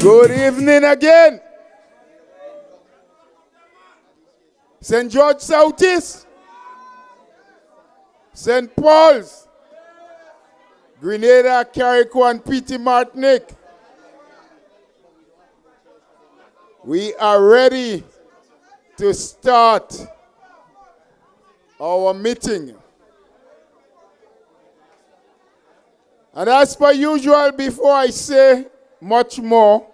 Good evening again. St. George Southeast, St. Paul's, Grenada, Carriacou, and Petit Martinique. We are ready to start our meeting. And as per usual, before I say much more,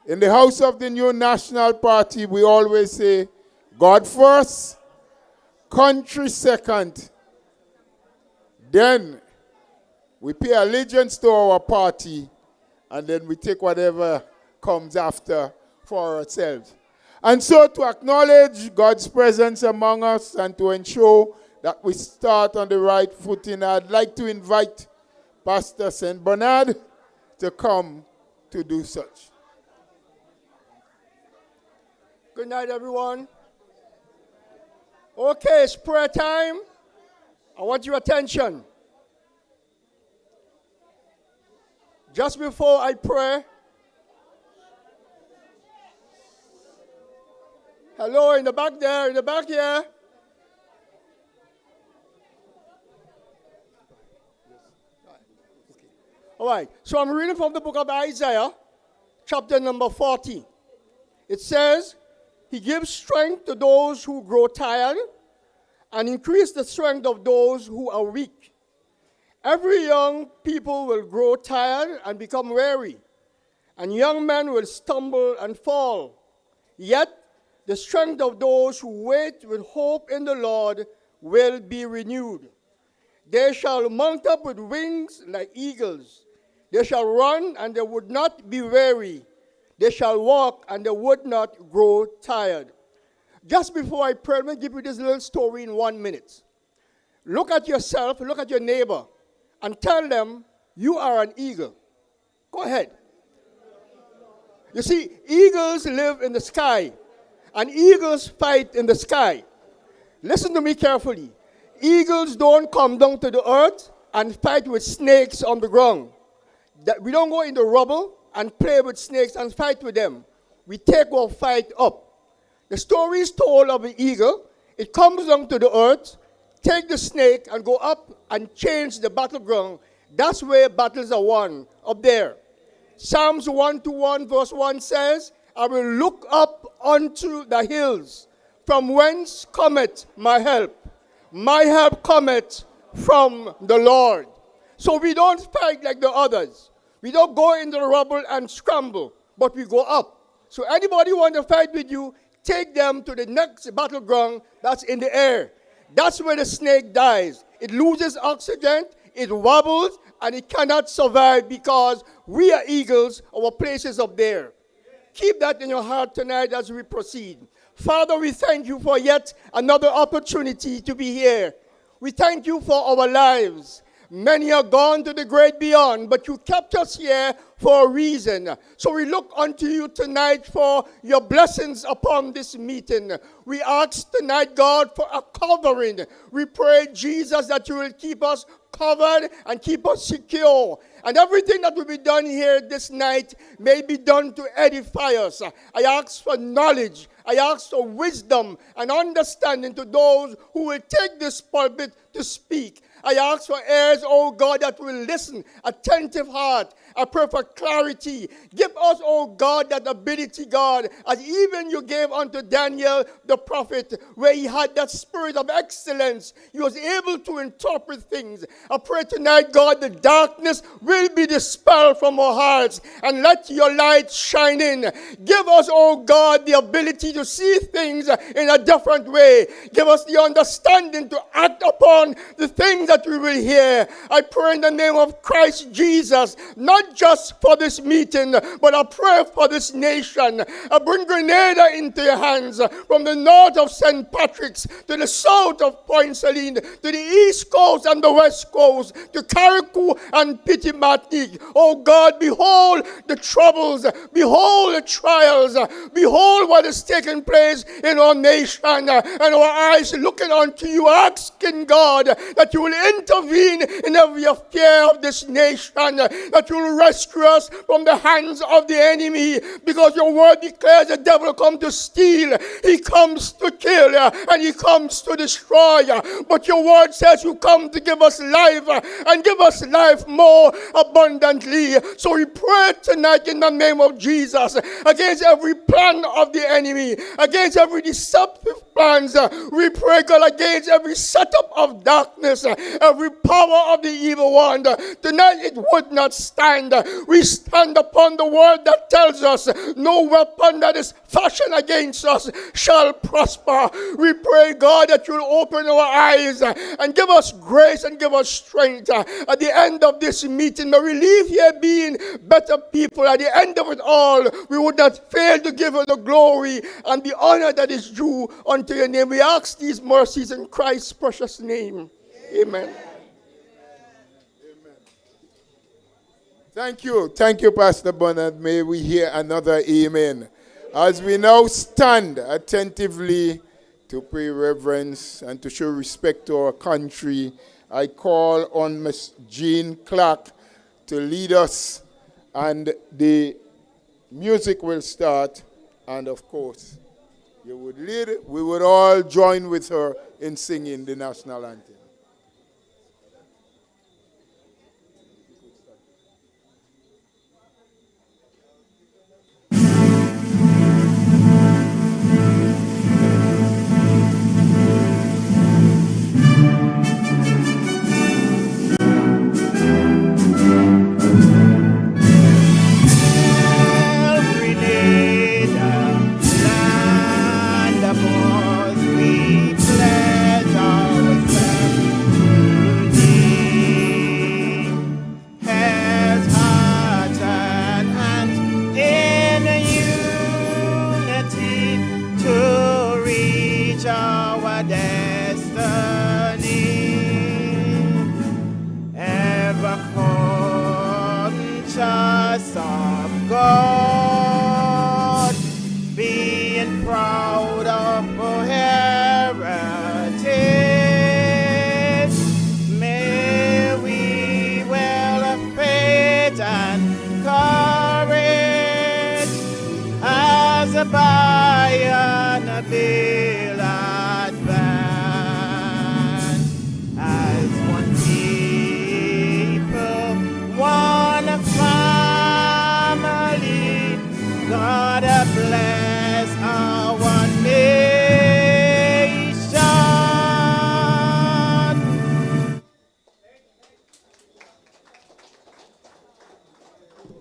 in the House of the New National Party, we always say, God first, country second. Then we pay allegiance to our party, and then we take whatever comes after for ourselves. And so to acknowledge God's presence among us and to ensure that we start on the right footing, I'd like to invite Pastor St. Bernard to come to do such. Good night, everyone. Okay, it's prayer time. I want your attention. Just before I pray, hello, in the back there, in the back here. All right, so I'm reading from the book of Isaiah, chapter number 40. It says, He gives strength to those who grow tired and increase the strength of those who are weak. Every young people will grow tired and become weary, and young men will stumble and fall. Yet the strength of those who wait with hope in the Lord will be renewed. They shall mount up with wings like eagles. They shall run and they would not be weary. They shall walk and they would not grow tired. Just before I pray, let me give you this little story in 1 minute. Look at yourself, look at your neighbor, and tell them you are an eagle. Go ahead. You see, eagles live in the sky, and eagles fight in the sky. Listen to me carefully. Eagles don't come down to the earth and fight with snakes on the ground. We don't go in the rubble and play with snakes and fight with them. We take our fight up. The story is told of the eagle. It comes down to the earth, take the snake and go up and change the battleground. That's where battles are won, up there. Psalms 1:1 verse 1 says, I will look up unto the hills, from whence cometh my help. My help cometh from the Lord. So we don't fight like the others. We don't go in the rubble and scramble, but we go up. So anybody want to fight with you, take them to the next battleground that's in the air. That's where the snake dies. It loses oxygen, it wobbles, and it cannot survive because we are eagles, our place is up there. Keep that in your heart tonight as we proceed. Father, we thank you for yet another opportunity to be here. We thank you for our lives. Many are gone to the great beyond, but you kept us here for a reason. So we look unto you tonight for your blessings upon this meeting. We ask tonight, God, for a covering. We pray, Jesus, that you will keep us covered and keep us secure. And everything that will be done here this night may be done to edify us. I ask for knowledge. I ask for wisdom and understanding to those who will take this pulpit to speak. I ask for ears, oh God, that will listen, attentive heart. I pray for clarity. Give us, oh God, that ability, God, as even you gave unto Daniel the prophet, where he had that spirit of excellence. He was able to interpret things. I pray tonight, God, the darkness will be dispelled from our hearts, and let your light shine in. Give us, oh God, the ability to see things in a different way. Give us the understanding to act upon the things that we will hear. I pray in the name of Christ Jesus, not just for this meeting, but I pray for this nation. I bring Grenada into your hands, from the north of St. Patrick's to the south of Point Saline, to the east coast and the west coast, to Carriacou and Petit Martinique. Oh God, behold the troubles, behold the trials, behold what is taking place in our nation, and our eyes looking unto you, asking God that you will intervene in every affair of this nation, that you will rescue us from the hands of the enemy, because your word declares the devil come to steal, he comes to kill, and he comes to destroy. But your word says you come to give us life, and give us life more abundantly. So we pray tonight in the name of Jesus against every plan of the enemy, against every deceptive plans. We pray, God, against every setup of darkness, every power of the evil one. Tonight it would not stand. We stand upon the word that tells us no weapon that is fashioned against us shall prosper. We pray, God, that you'll open our eyes and give us grace and give us strength. At the end of this meeting, may we leave here being better people. At the end of it all, we would not fail to give you the glory and the honor that is due unto your name. We ask these mercies in Christ's precious name. Amen. Thank you. Thank you, Pastor Bernard. May we hear another amen. As we now stand attentively to pay reverence and to show respect to our country, I call on Miss Jean Clark to lead us, and the music will start, and of course, you would lead it. We would all join with her in singing the national anthem.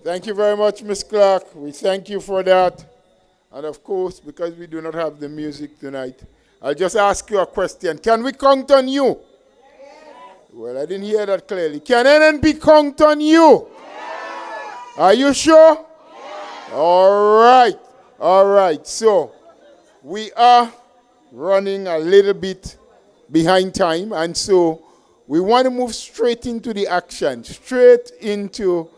Thank you very much, Ms. Clark. We thank you for that. And of course, because we do not have the music tonight, I'll just ask you a question. Can we count on you? Yes. Well, I didn't hear that clearly. Can NNP count on you? Yes. Are you sure? Yes. All right. All right. So, we are running a little bit behind time, and so we want to move straight into the action, straight into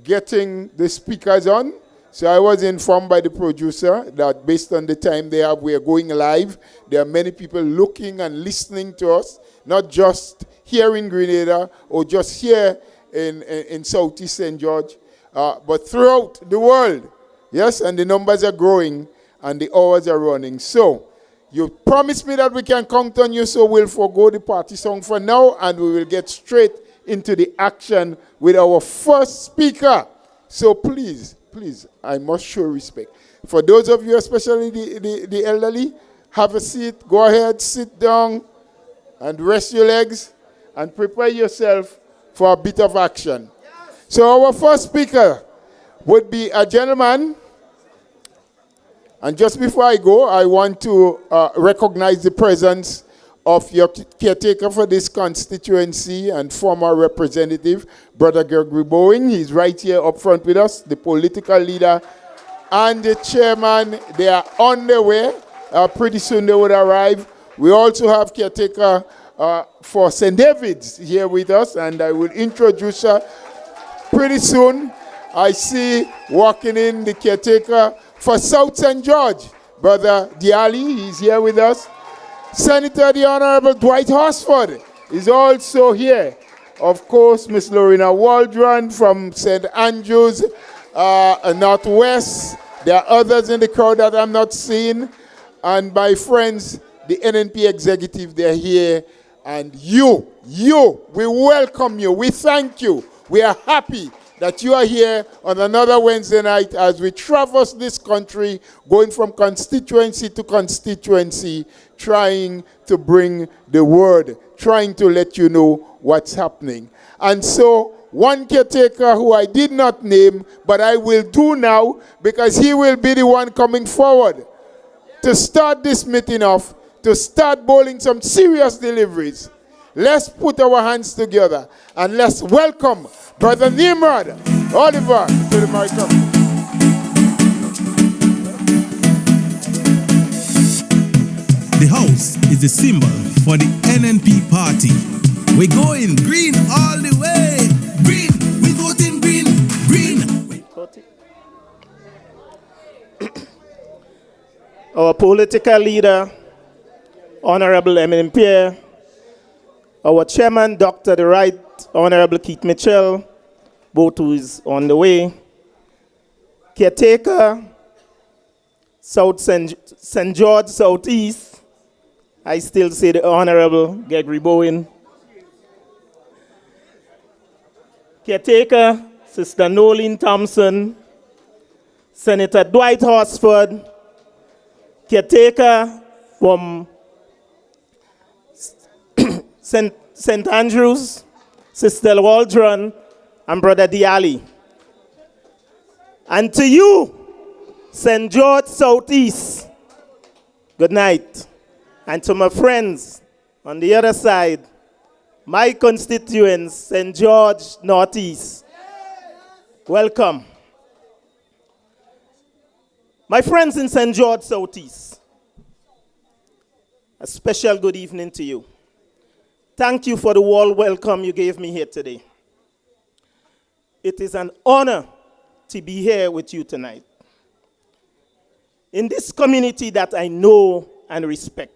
getting the speakers on. So I was informed by the producer that based on the time they have, we are going live. There are many people looking and listening to us, not just here in Grenada or just here in Southeast St. George, but throughout the world. Yes, and the numbers are growing and the hours are running. So you promised me that we can count on you, so we'll forego the party song for now and we will get straight into the action with our first speaker. So please, I must show respect. For those of you, especially the elderly, have a seat. Go ahead, sit down and rest your legs and prepare yourself for a bit of action. So our first speaker would be a gentleman. And just before I go, I want to recognize the presence of your caretaker for this constituency and former representative, Brother Gregory Bowen. He's right here up front with us, the political leader and the chairman. They are on their way. Pretty soon they would arrive. We also have caretaker for St. David's here with us, and I will introduce her pretty soon. I see walking in the caretaker for South St. George, Brother Diali. He's here with us. Senator, the Honorable Dwight Horsford. is also here. Of course, Miss Lorena Waldron from St. Andrews, Northwest. There are others in the crowd that I'm not seeing. And my friends, the NNP executive, they're here. And you, we welcome you. We thank you. We are happy that you are here on another Wednesday night as we traverse this country, going from constituency to constituency, trying to bring the word, trying to let you know what's happening. And so, one caretaker who I did not name, but I will do now, because he will be the one coming forward to start this meeting off, to start bowling some serious deliveries. Let's put our hands together and let's welcome Brother Nimrod Oliver to the microphone. The house is the symbol for the NNP party. We're going green all the way. Green, we voting green, green. Our political leader, Honorable NNP, our chairman, Dr. the Right Honorable Keith Mitchell, both who is on the way, caretaker, South St. George, Southeast, I still say the Honorable Gregory Bowen, caretaker, Sister Nolan Thompson, Senator Dwight Horsford, caretaker from St. Andrews, Sister Waldron, and Brother Diali. And to you, St. George Southeast, good night. And to my friends on the other side, my constituents, St. George Northeast, welcome. My friends in St. George Southeast, a special good evening to you. Thank you for the warm welcome you gave me here today. It is an honor to be here with you tonight. In this community that I know and respect,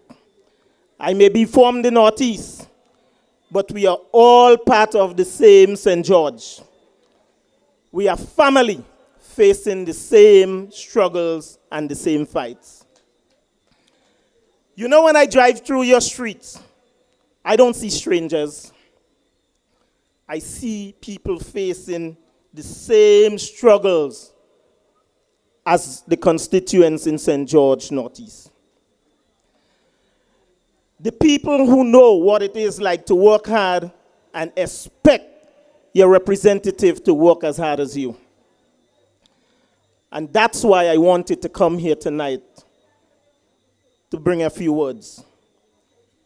I may be from the Northeast, but we are all part of the same St. George. We are family facing the same struggles and the same fights. You know, when I drive through your streets, I don't see strangers. I see people facing the same struggles as the constituents in St. George Northeast. The people who know what it is like to work hard and expect your representative to work as hard as you. And that's why I wanted to come here tonight to bring a few words.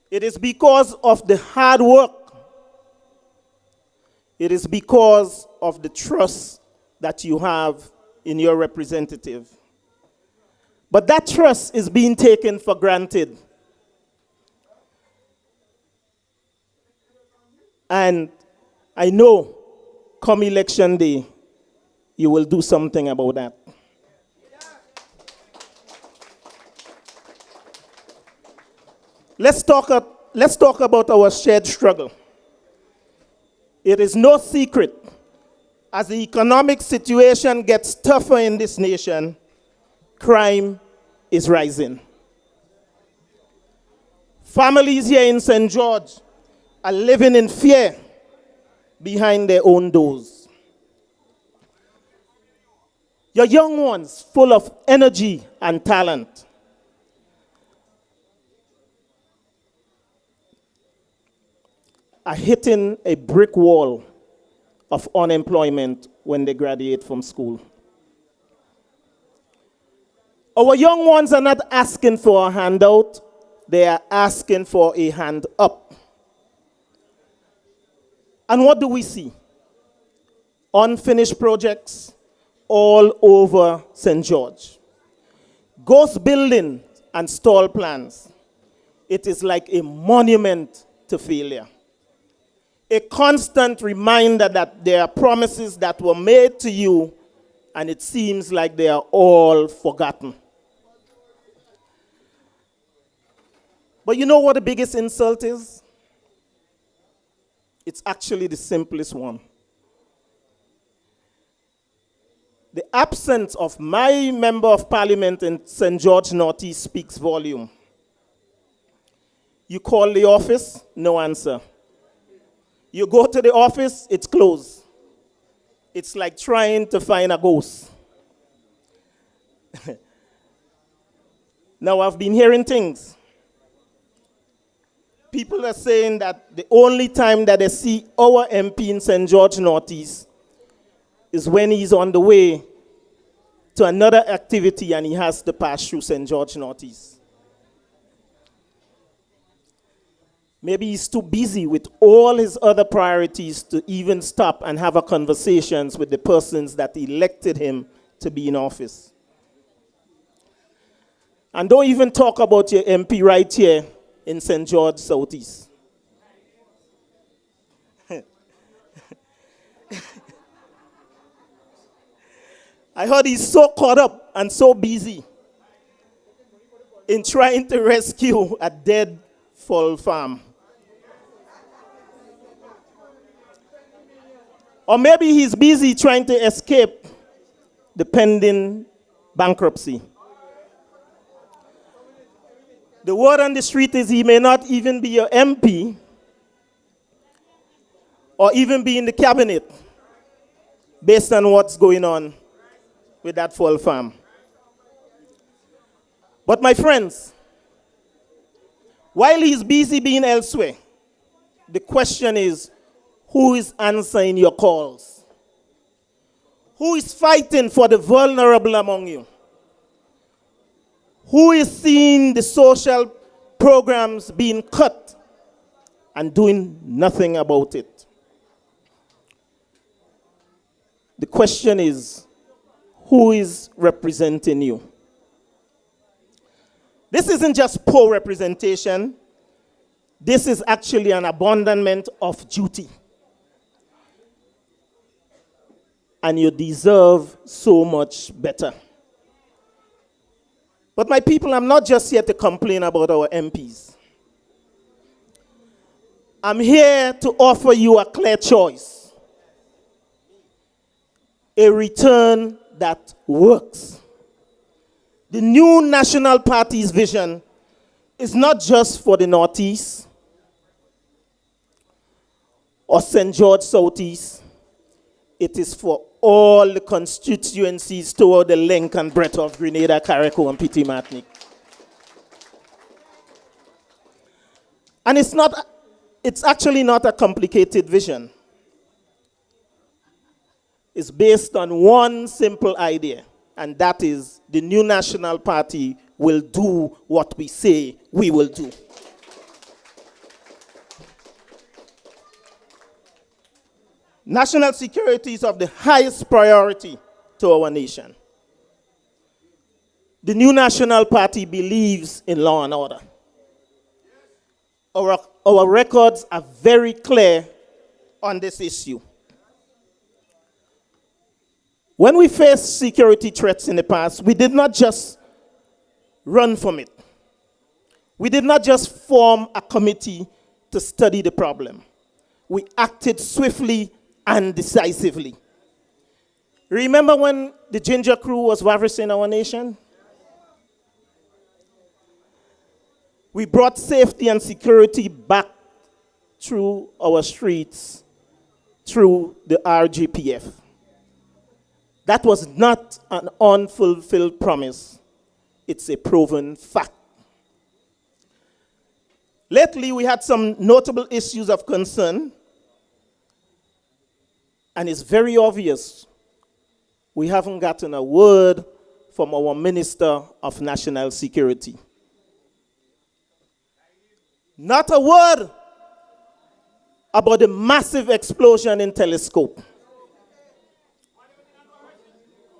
It is because of the hard work. It is because of the trust that you have in your representative. But that trust is being taken for granted. And I know come election day, you will do something about that. Let's talk about our shared struggle. It is no secret, as the economic situation gets tougher in this nation, crime is rising. Families here in St. George are living in fear behind their own doors. Your young ones, full of energy and talent, are hitting a brick wall of unemployment when they graduate from school. Our young ones are not asking for a handout, they are asking for a hand up. And what do we see? Unfinished projects all over St. George. Ghost buildings and stall plans. It is like a monument to failure. A constant reminder that there are promises that were made to you and it seems like they are all forgotten. But you know what the biggest insult is? It's actually the simplest one. The absence of my member of parliament in St. George Northeast speaks volume. You call the office, no answer. You go to the office, it's closed. It's like trying to find a ghost. Now, I've been hearing things. People are saying that the only time that they see our MP in St. George Northeast is when he's on the way to another activity and he has to pass through St. George Northeast. Maybe he's too busy with all his other priorities to even stop and have a conversations with the persons that elected him to be in office. And don't even talk about your MP right here in St. George Southeast. I heard he's so caught up and so busy in trying to rescue a dead fall farm. Or maybe he's busy trying to escape the pending bankruptcy. The word on the street is he may not even be your MP or even be in the cabinet based on what's going on with that fall farm. But my friends, while he's busy being elsewhere, the question is, who is answering your calls? Who is fighting for the vulnerable among you? Who is seeing the social programs being cut and doing nothing about it? The question is, who is representing you? This isn't just poor representation. This is actually an abandonment of duty. And you deserve so much better. But my people, I'm not just here to complain about our MPs. I'm here to offer you a clear choice. A return that works. The new National Party's vision is not just for the Northeast or St. George Southeast. It is for all the constituencies toward the length and breadth of Grenada, Carriacou, and Petit Martinique. And it's actually not a complicated vision. It's based on one simple idea, and that is the new National Party will do what we say we will do. National security is of the highest priority to our nation. The new National Party believes in law and order. Our records are very clear on this issue. When we faced security threats in the past, we did not just run from it. We did not just form a committee to study the problem. We acted swiftly and decisively. Remember when the Ginger Crew was ravaging our nation? We brought safety and security back through our streets, through the RGPF. That was not an unfulfilled promise. It's a proven fact. Lately, we had some notable issues of concern. And it's very obvious we haven't gotten a word from our Minister of National Security. Not a word about the massive explosion in Telescope.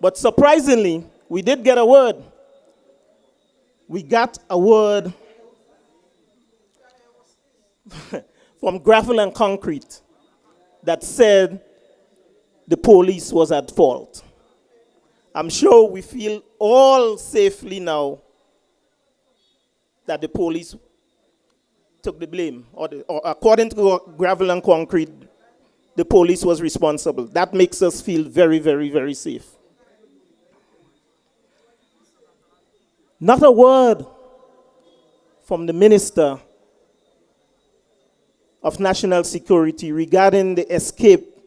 But surprisingly, we did get a word. We got a word from Gravel and Concrete that said the police was at fault. I'm sure we feel all safely now that the police took the blame, or according to Gravel and Concrete, the police was responsible. That makes us feel very, very, very safe. Not a word from the Minister of National Security regarding the escape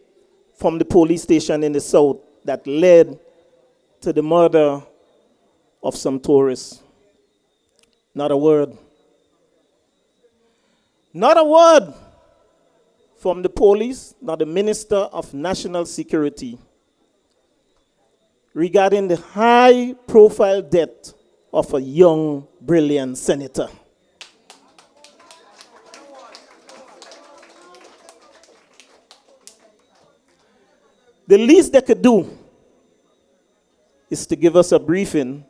from the police station in the south that led to the murder of some tourists. Not a word. Not a word from the police, nor the Minister of National Security regarding the high-profile death of a young, brilliant senator. The least they could do is to give us a briefing,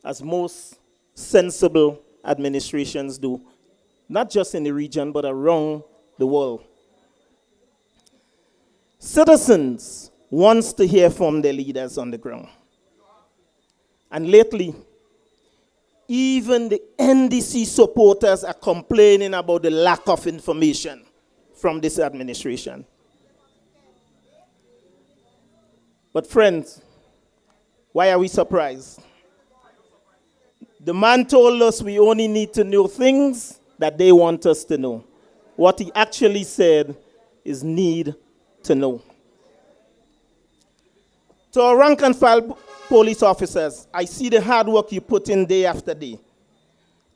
as most sensible administrations do, not just in the region, but around the world. Citizens want to hear from their leaders on the ground. And lately, even the NDC supporters are complaining about the lack of information from this administration. But friends, why are we surprised? The man told us we only need to know things that they want us to know. What he actually said is need to know. To our rank and file police officers, I see the hard work you put in day after day.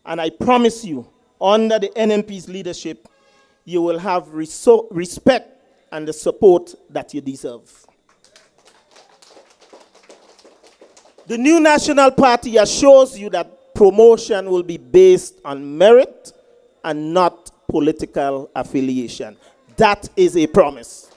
And I promise you, under the NNP's leadership, you will have respect and the support that you deserve. The new National Party assures you that promotion will be based on merit and not political affiliation. That is a promise.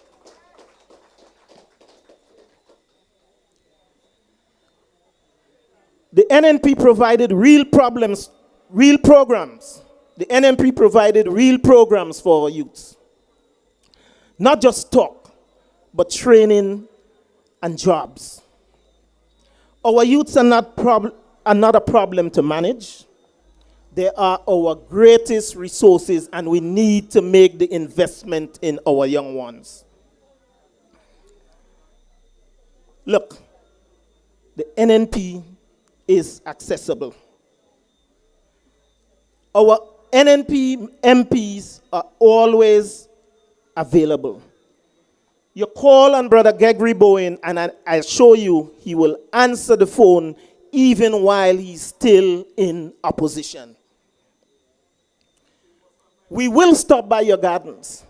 The NNP provided real programs. The NNP provided real programs for our youths. Not just talk, but training and jobs. Our youths are not a problem to manage. They are our greatest resources, and we need to make the investment in our young ones. Look, the NNP is accessible. Our NNP MPs are always available. You call on Brother Gregory Bowen, and I assure you he will answer the phone even while he's still in opposition. We will stop by your gardens.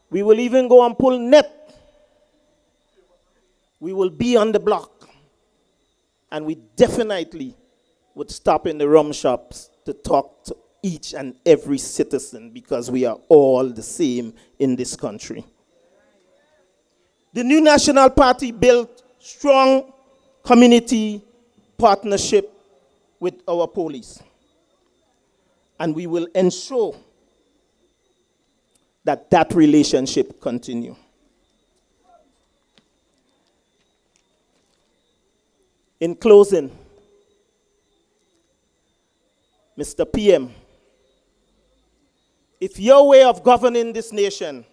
We will even go and pull net. We will be on the block. And we definitely would stop in the rum shops to talk to each and every citizen, because we are all the same in this country. The new National Party built strong community partnership with our police. And we will ensure that that relationship continue. In closing, Mr. PM, if your way of governing this nation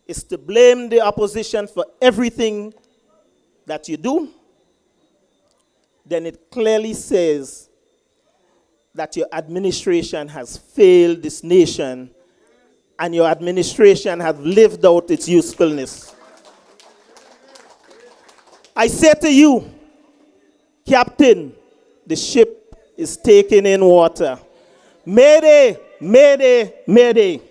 is to blame the opposition for everything that you do, then it clearly says that your administration has failed this nation and your administration has lived out its usefulness. I say to you, Captain, the ship is taking in water. Mayday, mayday, mayday.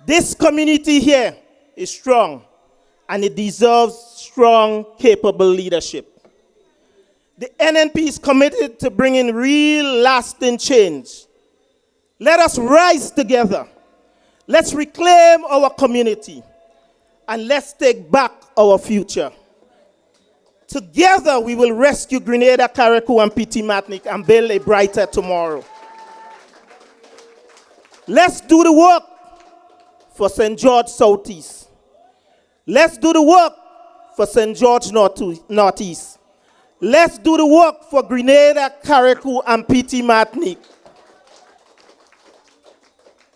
This community here is strong, and it deserves strong, capable leadership. The NNP is committed to bringing real, lasting change. Let us rise together. Let's reclaim our community, and let's take back our future. Together, we will rescue Grenada, Carriacou, and PT Matnik and build a brighter tomorrow. Let's do the work for St. George Southeast. Let's do the work for St. George Northeast. Let's do the work for Grenada, Carriacou, and PT Matnik.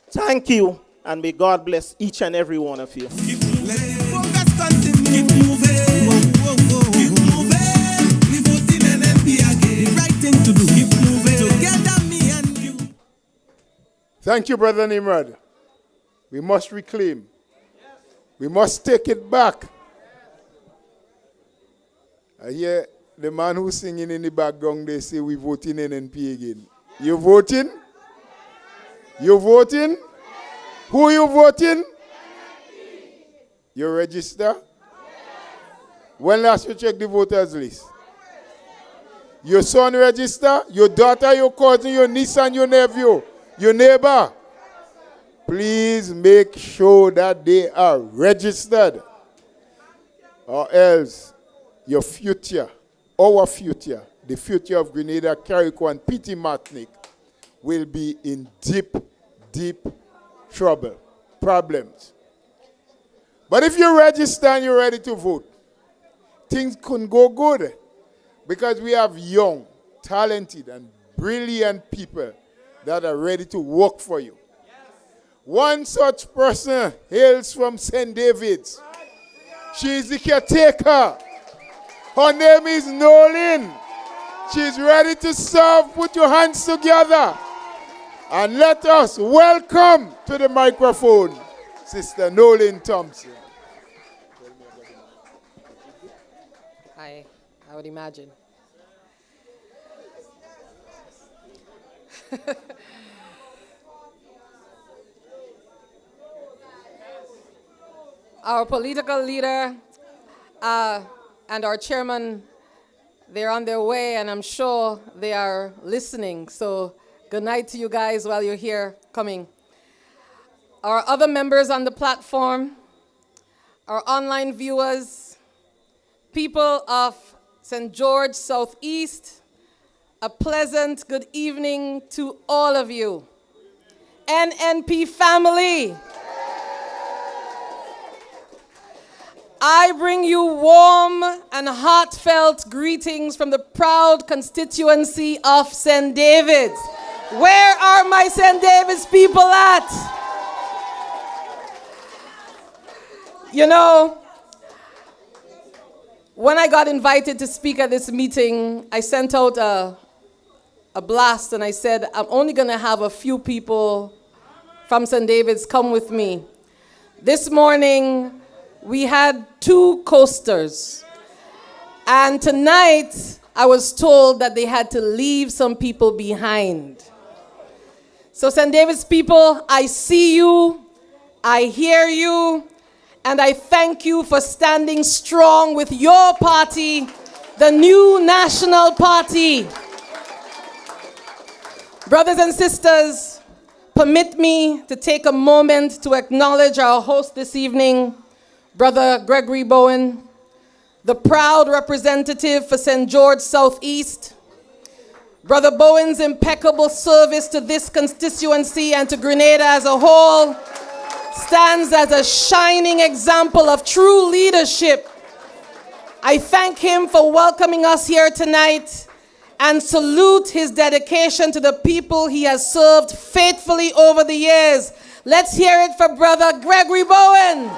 Thank you, and may God bless each and every one of you. Keep moving. Keep moving. We voting NNP again. The right thing to do. Keep moving. Together, me and you. Thank you, Brother Nimrod. We must reclaim. We must take it back. I hear the man who's singing in the background, they say we voting NNP again. You voting? You voting? Who you voting? You register? When last you check the voters list? Your son register? Your daughter, your cousin, your niece and your nephew, your neighbor? Please make sure that they are registered. Or else your future, our future, the future of Grenada, Carrico and P.T. Martinique will be in deep, deep trouble, problems. But if you register and you're ready to vote, things can go good because we have young, talented, and brilliant people that are ready to work for you. One such person hails from St. David's. She is the caretaker. Her name is Nolan. She's ready to serve. Put your hands together. And let us welcome to the microphone Sister Nolan Thompson. I would imagine. Our political leader and our chairman, they're on their way, and I'm sure they are listening. So good night to you guys while you're here coming. Our other members on the platform, our online viewers, people of St. George Southeast, a pleasant good evening to all of you. NNP family. I bring you warm and heartfelt greetings from the proud constituency of St. David's. Where are my St. David's people at? You know, when I got invited to speak at this meeting, I sent out a blast and I said, I'm only going to have a few people from St. David's come with me. This morning, we had 2 coasters. And tonight, I was told that they had to leave some people behind. So St. David's people, I see you, I hear you, and I thank you for standing strong with your party, the new National Party. Brothers and sisters, permit me to take a moment to acknowledge our host this evening, Brother Gregory Bowen, the proud representative for St. George Southeast. Brother Bowen's impeccable service to this constituency and to Grenada as a whole stands as a shining example of true leadership. I thank him for welcoming us here tonight and salute his dedication to the people he has served faithfully over the years. Let's hear it for Brother Gregory Bowen.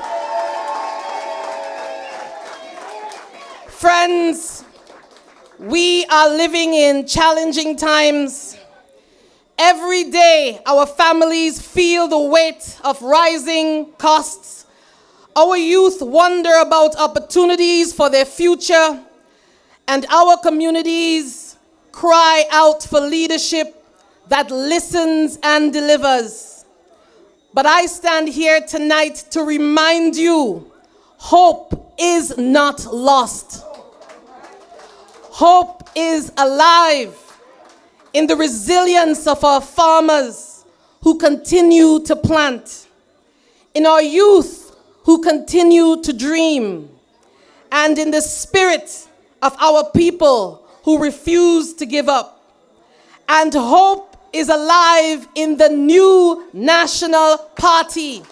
Friends, we are living in challenging times. Every day, our families feel the weight of rising costs. Our youth wonder about opportunities for their future, and our communities cry out for leadership that listens and delivers. But I stand here tonight to remind you, hope is not lost. Hope is alive in the resilience of our farmers who continue to plant, in our youth who continue to dream, and in the spirit of our people who refuse to give up. And hope is alive in the new National Party.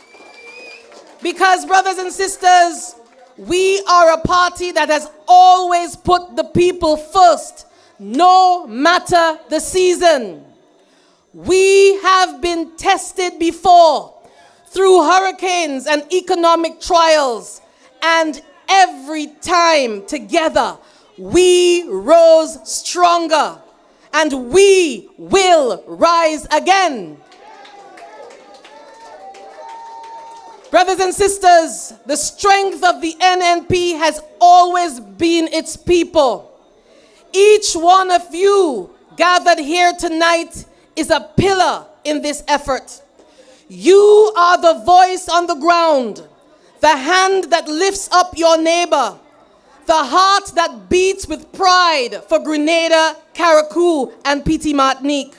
Because, brothers and sisters, we are a party that has always put the people first, no matter the season. We have been tested before through hurricanes and economic trials, and every time together we rose stronger, and we will rise again. Brothers and sisters, the strength of the NNP has always been its people. Each one of you gathered here tonight is a pillar in this effort. You are the voice on the ground, the hand that lifts up your neighbor, the heart that beats with pride for Grenada, Carriacou, and Petit Martinique.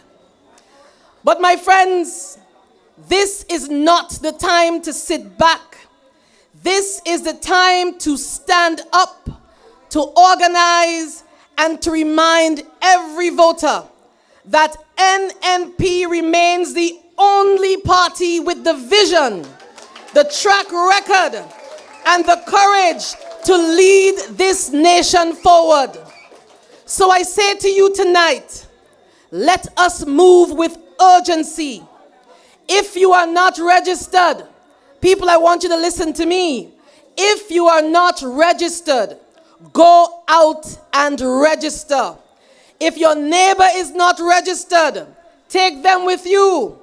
But my friends, this is not the time to sit back. This is the time to stand up, to organize, and to remind every voter that NNP remains the only party with the vision, the track record, and the courage to lead this nation forward. So I say to you tonight, let us move with urgency. If you are not registered, people, I want you to listen to me. If you are not registered, go out and register. If your neighbor is not registered, take them with you.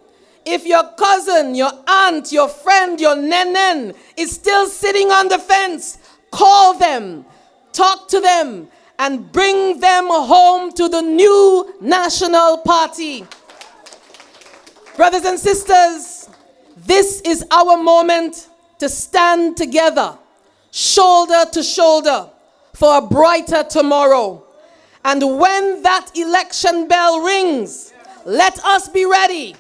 If your cousin, your aunt, your friend, your nenen is still sitting on the fence, call them, talk to them, and bring them home to the new national party. Brothers and sisters, this is our moment to stand together, shoulder to shoulder, for a brighter tomorrow. And when that election bell rings, let us be ready,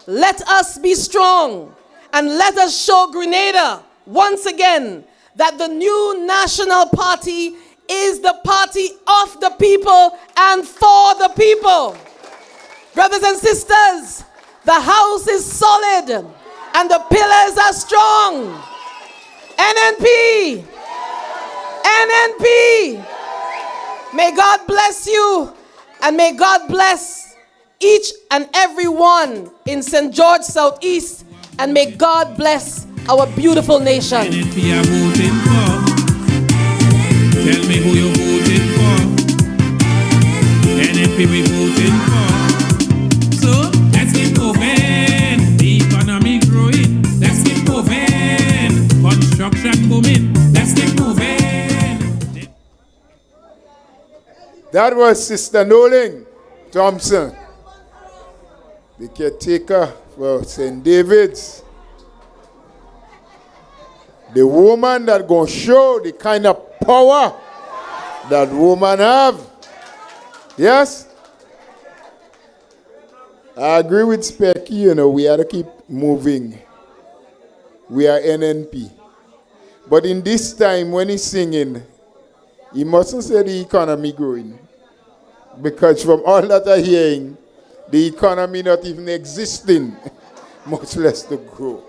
let us be strong, and let us show Grenada once again that the new national party is the party of the people and for the people. Brothers and sisters, the house is solid and the pillars are strong. NNP! NNP! May God bless you, and may God bless each and every one in St. George Southeast, and may God bless our beautiful nation. NNP are voting for. Tell me who you're voting for. NNP we voting for. So let's keep moving. The economy growing. Let's keep moving. Construction booming. Let's keep moving. That was Sister Nolan, Thompson, the caretaker for St. David's. The woman that gonna show the kind of power that woman have. Yes? I agree with Specky, we have to keep moving. We are NNP. But in this time when he's singing, he mustn't say the economy growing. Because from all that I'm hearing, the economy not even existing, much less to grow.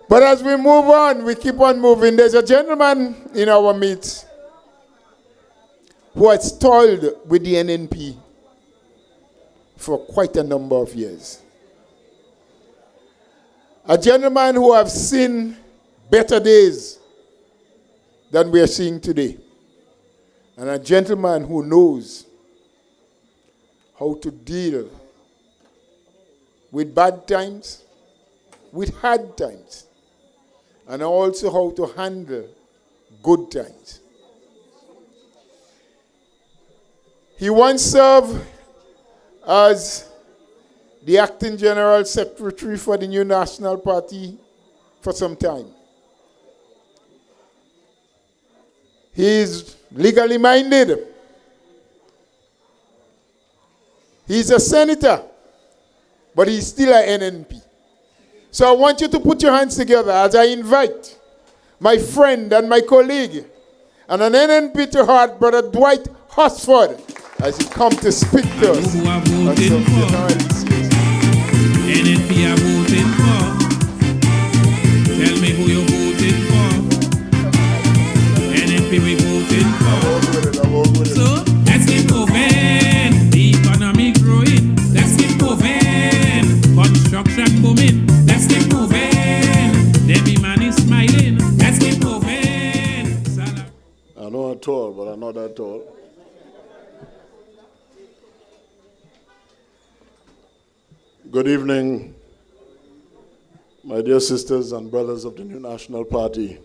But as we move on, we keep on moving. There's a gentleman in our midst who has toiled with the NNP for quite a number of years. A gentleman who has seen better days than we are seeing today. And a gentleman who knows how to deal with bad times, with hard times, and also how to handle good times. He once served as the acting general secretary for the new national party for some time. He is legally minded. He's a senator, but he's still an NNP. So I want you to put your hands together as I invite my friend and my colleague and an NNP to heart, Brother Dwight Horsford, as he comes to speak to us. Who are voting for? NNP are voting for. Tell me who you're voting for. NNP we voting for. So let's keep moving. The economy growing. tall, but I'm not that tall. Good evening, my dear sisters and brothers of the New National Party.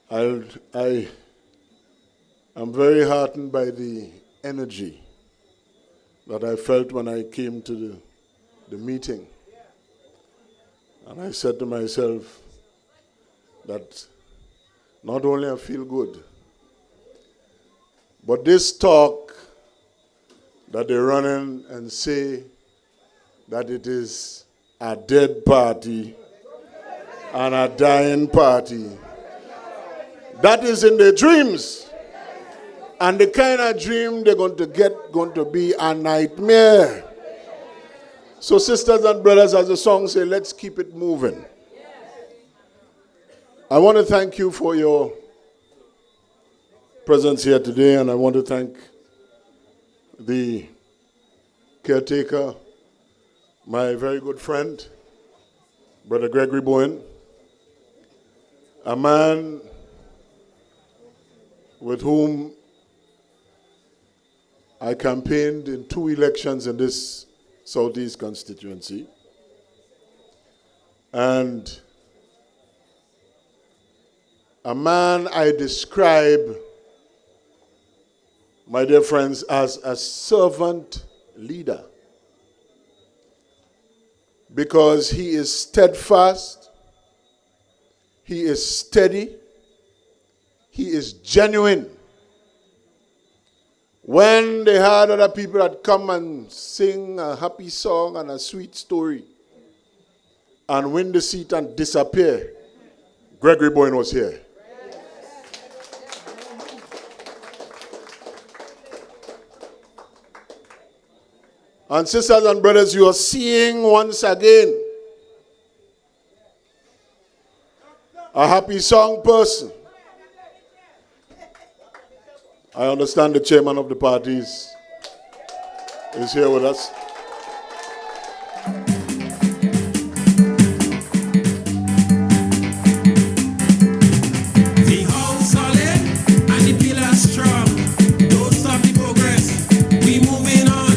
I am very heartened by the energy that I felt when I came to the meeting. And I said to myself that not only I feel good, but this talk that they run in and say that it is a dead party and a dying party, that is in their dreams. And the kind of dream they're going to get going to be a nightmare. So sisters and brothers, as the song says, let's keep it moving. I want to thank you for your presence here today, and I want to thank the caretaker, my very good friend, Brother Gregory Bowen, a man with whom I campaigned in 2 elections in this Southeast constituency. And a man I describe, my dear friends, as a servant leader. Because he is steadfast, he is steady, he is genuine. When they had other people that come and sing a happy song and a sweet story and win the seat and disappear, Gregory Bowen was here. And sisters and brothers, you are seeing once again a happy song person. I understand the chairman of the parties is here with us. The house solid and the pillars strong. Don't stop the progress. We moving on.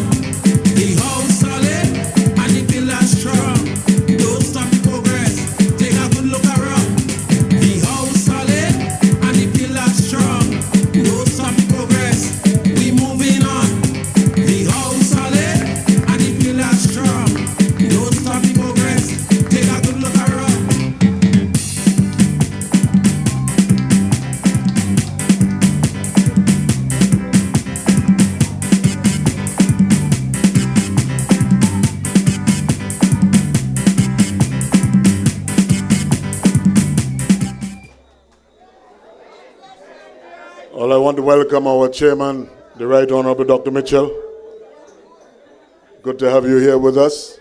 The house solid and the pillars strong. Don't stop the progress. Take a good look around. The house solid and the pillars strong. Don't stop the progress. We moving on. The house solid and the pillars strong. Don't stop the progress. Take a good look around. Well, I want to welcome our chairman, the Right Honorable Dr. Mitchell. Good to have you here with us.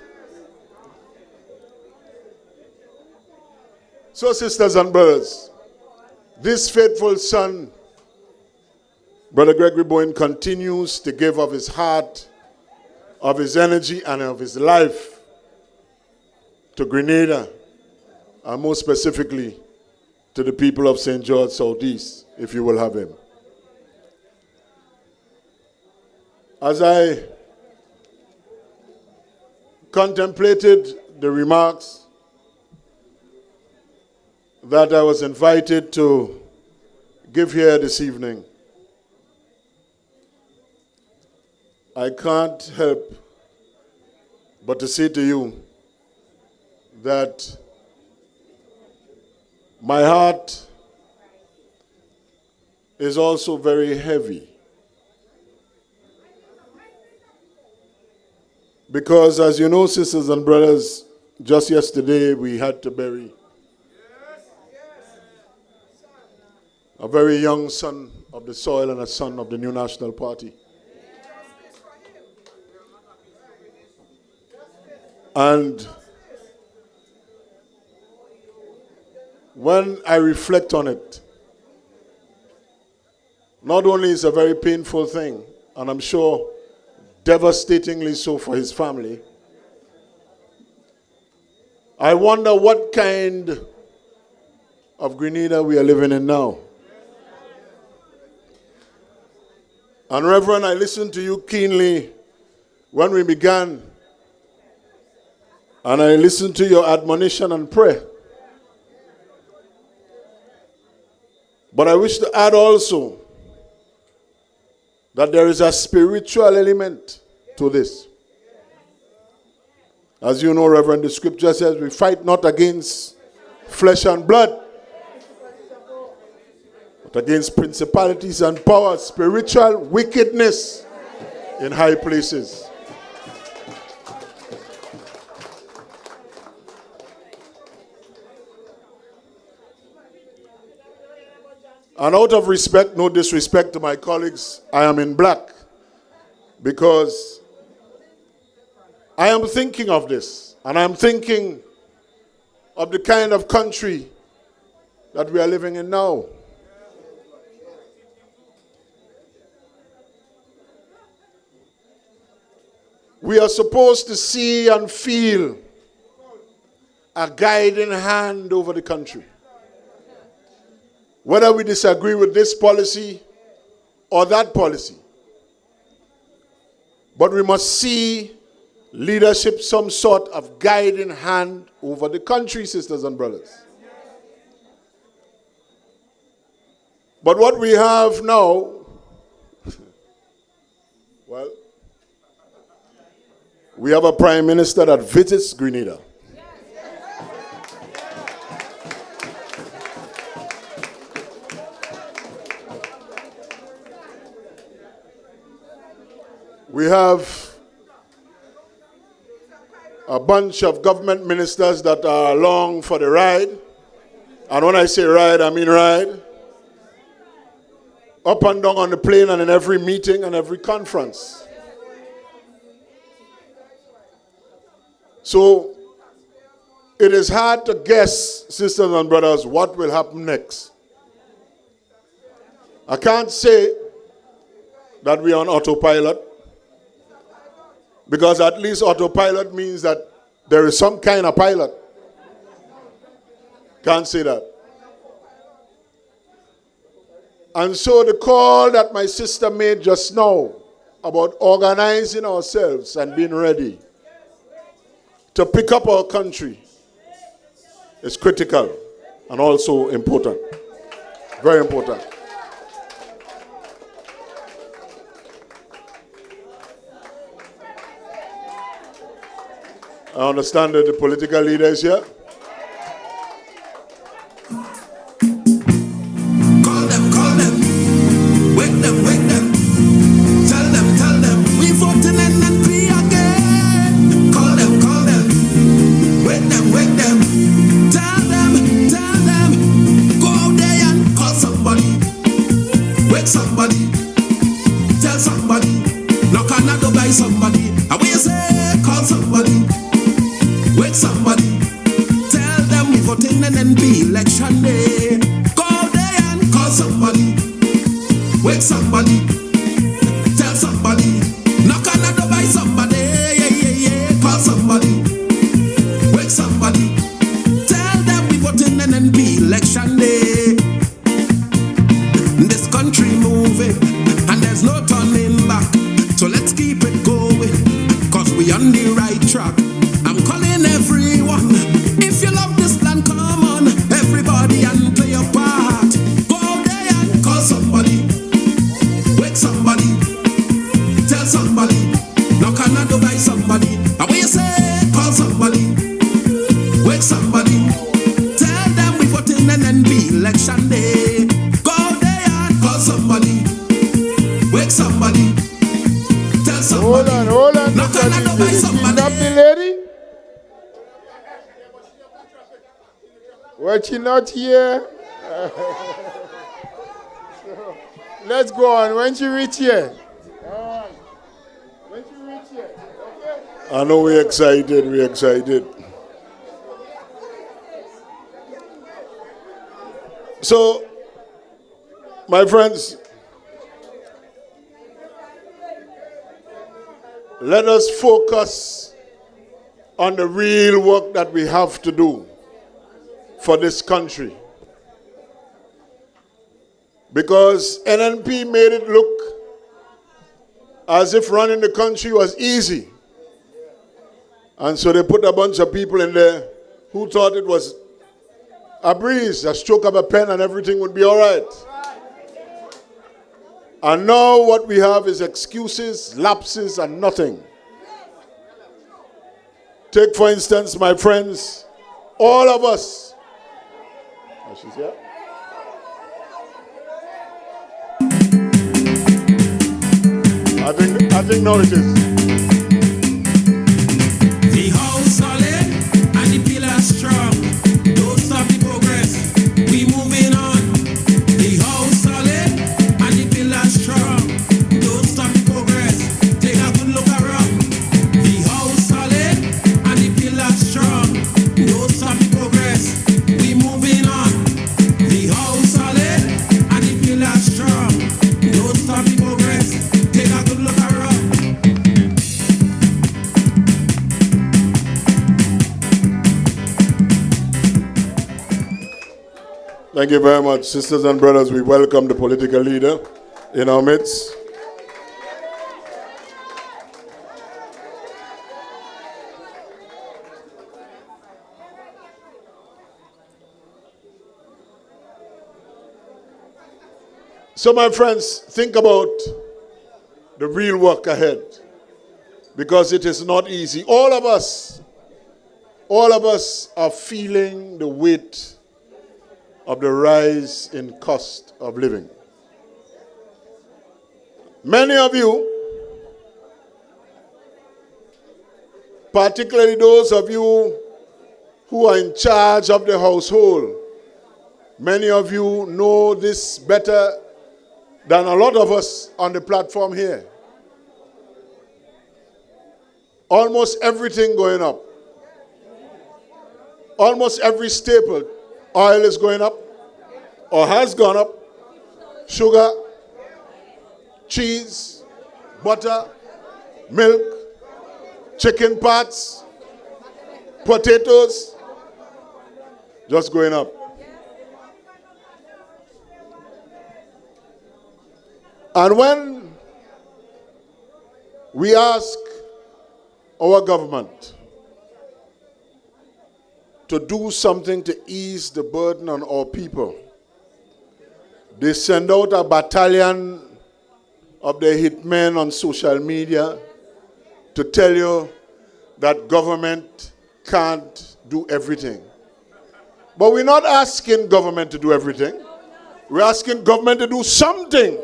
So, sisters and brothers, this faithful son, Brother Gregory Bowen, continues to give of his heart, of his energy, and of his life to Grenada, and more specifically to the people of St. George Southeast, if you will have him. As I contemplated the remarks that I was invited to give here this evening, I can't help but to say to you that my heart is also very heavy. Because, as you know, sisters and brothers, just yesterday we had to bury a very young son of the soil and a son of the New National Party. And when I reflect on it, not only is it a very painful thing, and I'm sure devastatingly so for his family, I wonder what kind of Grenada we are living in now. And Reverend, I listened to you keenly when we began, and I listened to your admonition and prayer. But I wish to add also that there is a spiritual element to this. As you know, Reverend, the scripture says we fight not against flesh and blood, but against principalities and powers, spiritual wickedness in high places. And out of respect, no disrespect to my colleagues, I am in black because I am thinking of this, and I am thinking of the kind of country that we are living in now. We are supposed to see and feel a guiding hand over the country. Whether we disagree with this policy or that policy. But we must see leadership, some sort of guiding hand over the country, sisters and brothers. But what we have now, well, we have a prime minister that visits Grenada. We have a bunch of government ministers that are along for the ride. And when I say ride, I mean ride. Up and down on the plane and in every meeting and every conference. So it is hard to guess, sisters and brothers, what will happen next. I can't say that we are on autopilot, because at least autopilot means that there is some kind of pilot. Can't say that. And so the call that my sister made just now about organizing ourselves and being ready to pick up our country is critical and also important. Very important. I understand that the political leader is here. Call them, wake them, tell them, we voting NNP again. Call them, wake them, tell them, go out there and call somebody, wake somebody, tell somebody, knock on the door by somebody, and we say, call somebody. Wake somebody, tell them we vote in NNP election day. Go there and call somebody. Wake somebody, tell somebody, knock on the door by somebody. Yeah. Call somebody, wake somebody, tell them we vote in NNP election day. This country moving and there's no turning back. So let's keep it going, cause we on the right track. I'm calling everyone. If you love this land, come on, everybody, and play your part. Go out there and call somebody. Wake somebody. Tell somebody. Knock on the door by somebody. And when you say, call somebody. Wake somebody. Tell them we vote in NNP election day. Go out there and call somebody. Wake somebody. Tell somebody. Hold on. Knock on the door by somebody. Stop the lady. Well, she not here. So, let's go on. When she reach here. When she reach here. Okay. I know we're excited. So, my friends, let us focus on the real work that we have to do for this country. Because NNP made it look as if running the country was easy. And so they put a bunch of people in there who thought it was a breeze, a stroke of a pen, and everything would be all right. And now what we have is excuses, lapses, and nothing. Take, for instance, my friends, all of us. Oh, she's here? I think now it is. The house solid and the pillars strong. Don't stop the progress. We moving on. The house solid and the pillars strong. Don't stop the progress. Take a good look around. The house solid and the pillars strong. Don't stop the progress. We moving on. The house solid and the pillars strong. Don't stop the progress. Take a good look around. Thank you very much, sisters and brothers. We welcome the political leader in our midst. So, my friends, think about the real work ahead, because it is not easy. All of us are feeling the weight of the rise in cost of living. Many of you, particularly those of you who are in charge of the household, many of you know this better than a lot of us on the platform here. Almost everything going up. Almost every staple. Oil is going up or has gone up. Sugar, cheese, butter, milk, chicken parts, potatoes, just going up. And when we ask our government to do something to ease the burden on our people, they send out a battalion of their hitmen on social media to tell you that government can't do everything. But we're not asking government to do everything. We're asking government to do something.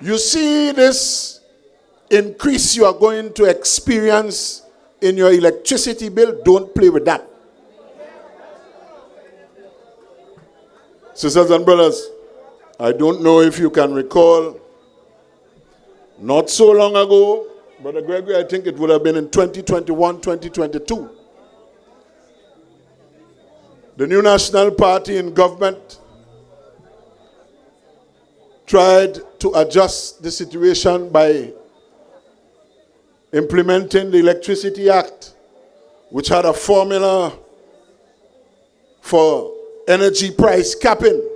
You see this increase you are going to experience in your electricity bill? Don't play with that. Sisters and brothers, I don't know if you can recall, not so long ago, Brother Gregory, I think it would have been in 2021, 2022. The new National Party in government tried to adjust the situation by implementing the Electricity Act, which had a formula for energy price capping.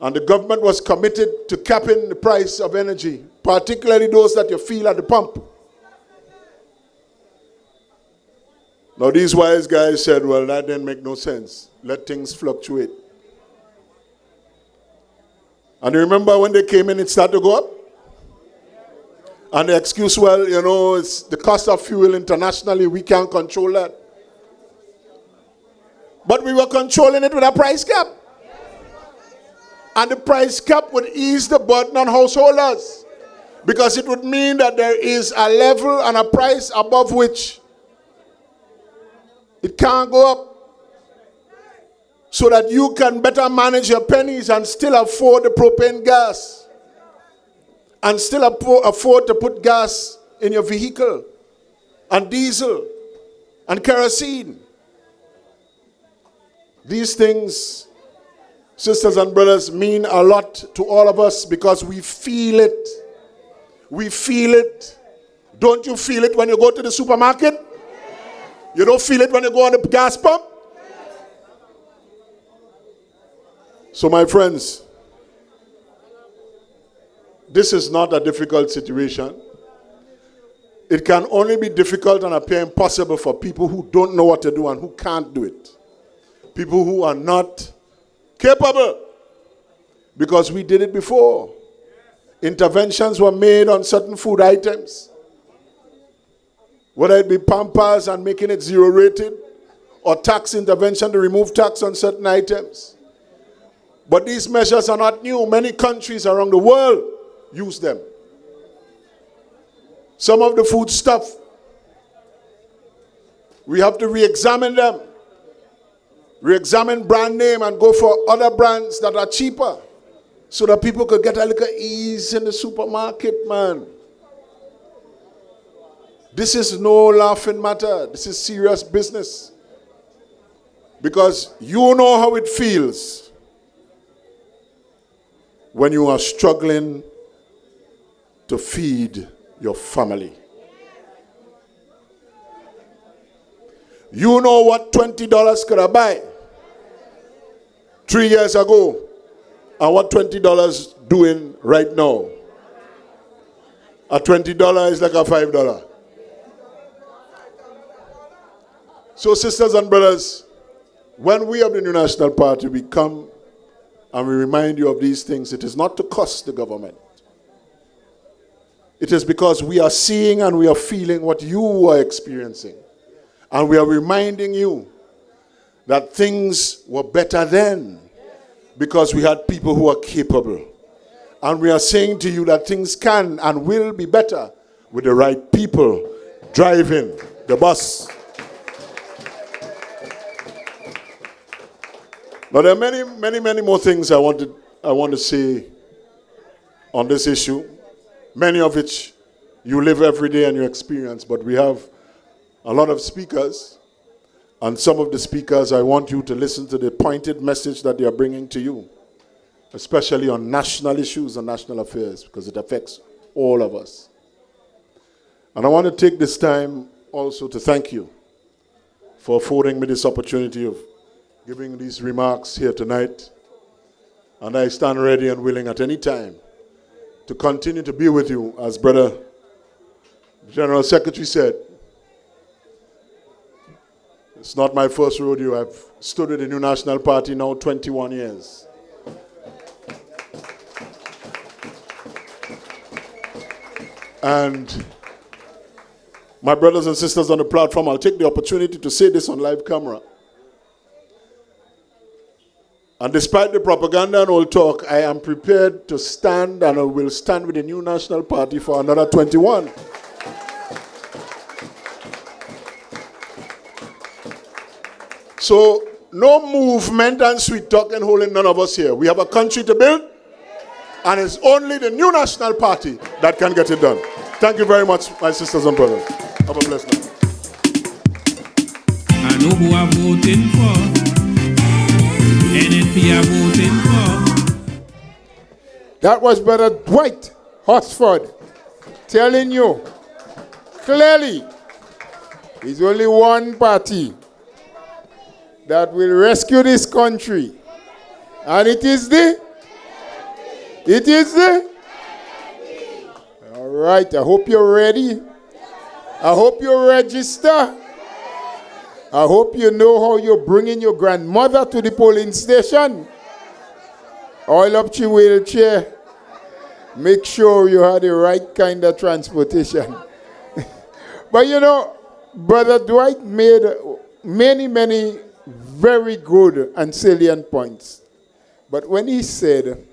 And the government was committed to capping the price of energy, particularly those that you feel at the pump. Now these wise guys said, well, that didn't make no sense. Let things fluctuate. And you remember when they came in, it started to go up? And the excuse, well, you know, it's the cost of fuel internationally, we can't control that. But we were controlling it with a price cap. And the price cap would ease the burden on householders, because it would mean that there is a level and a price above which it can't go up, so that you can better manage your pennies and still afford the propane gas, and still afford to put gas in your vehicle, and diesel, and kerosene. These things, sisters and brothers, mean a lot to all of us, because we feel it. We feel it. Don't you feel it when you go to the supermarket? You don't feel it when you go on the gas pump? So my friends, this is not a difficult situation. It can only be difficult and appear impossible for people who don't know what to do and who can't do it. People who are not capable. Because we did it before. Interventions were made on certain food items. Whether it be Pampers and making it zero rated, or tax intervention to remove tax on certain items. But these measures are not new. Many countries around the world use them. Some of the food stuff, we have to re-examine them. Re-examine brand name and go for other brands that are cheaper so that people could get a little ease in the supermarket, man. This is no laughing matter. This is serious business. Because you know how it feels when you are struggling to feed your family. You know what $20 could I buy 3 years ago and what $20 doing right now. A $20 is like a $5. So sisters and brothers, when we of the New National Party, we come and we remind you of these things, it is not to cost the government. It is because we are seeing and we are feeling what you are experiencing. And we are reminding you that things were better then because we had people who are capable. And we are saying to you that things can and will be better with the right people driving the bus. Now there are many more things I want to say on this issue. Many of which you live every day and you experience, but we have a lot of speakers, and some of the speakers, I want you to listen to the pointed message that they are bringing to you, especially on national issues and national affairs, because it affects all of us. And I want to take this time also to thank you for affording me this opportunity of giving these remarks here tonight, and I stand ready and willing at any time to continue to be with you, as Brother General Secretary said. It's not my first rodeo. I've stood with the New National Party now 21 years. And my brothers and sisters on the platform, I'll take the opportunity to say this on live camera. And despite the propaganda and all talk, I am prepared to stand, and I will stand with the New National Party for another 21. So, no movement and sweet talking holding none of us here. We have a country to build, and it's only the New National Party that can get it done. Thank you very much, my sisters and brothers. Have a blessed night. I know who I'm voting for. NNP are voting for. That was Brother Dwight Horsford telling you clearly there's only one party that will rescue this country. And it is the? All right, I hope you're ready. I hope you register. I hope you know how you're bringing your grandmother to the polling station. Oil up your wheelchair. Make sure you have the right kind of transportation. But you know, Brother Dwight made many very good and salient points. But when he said,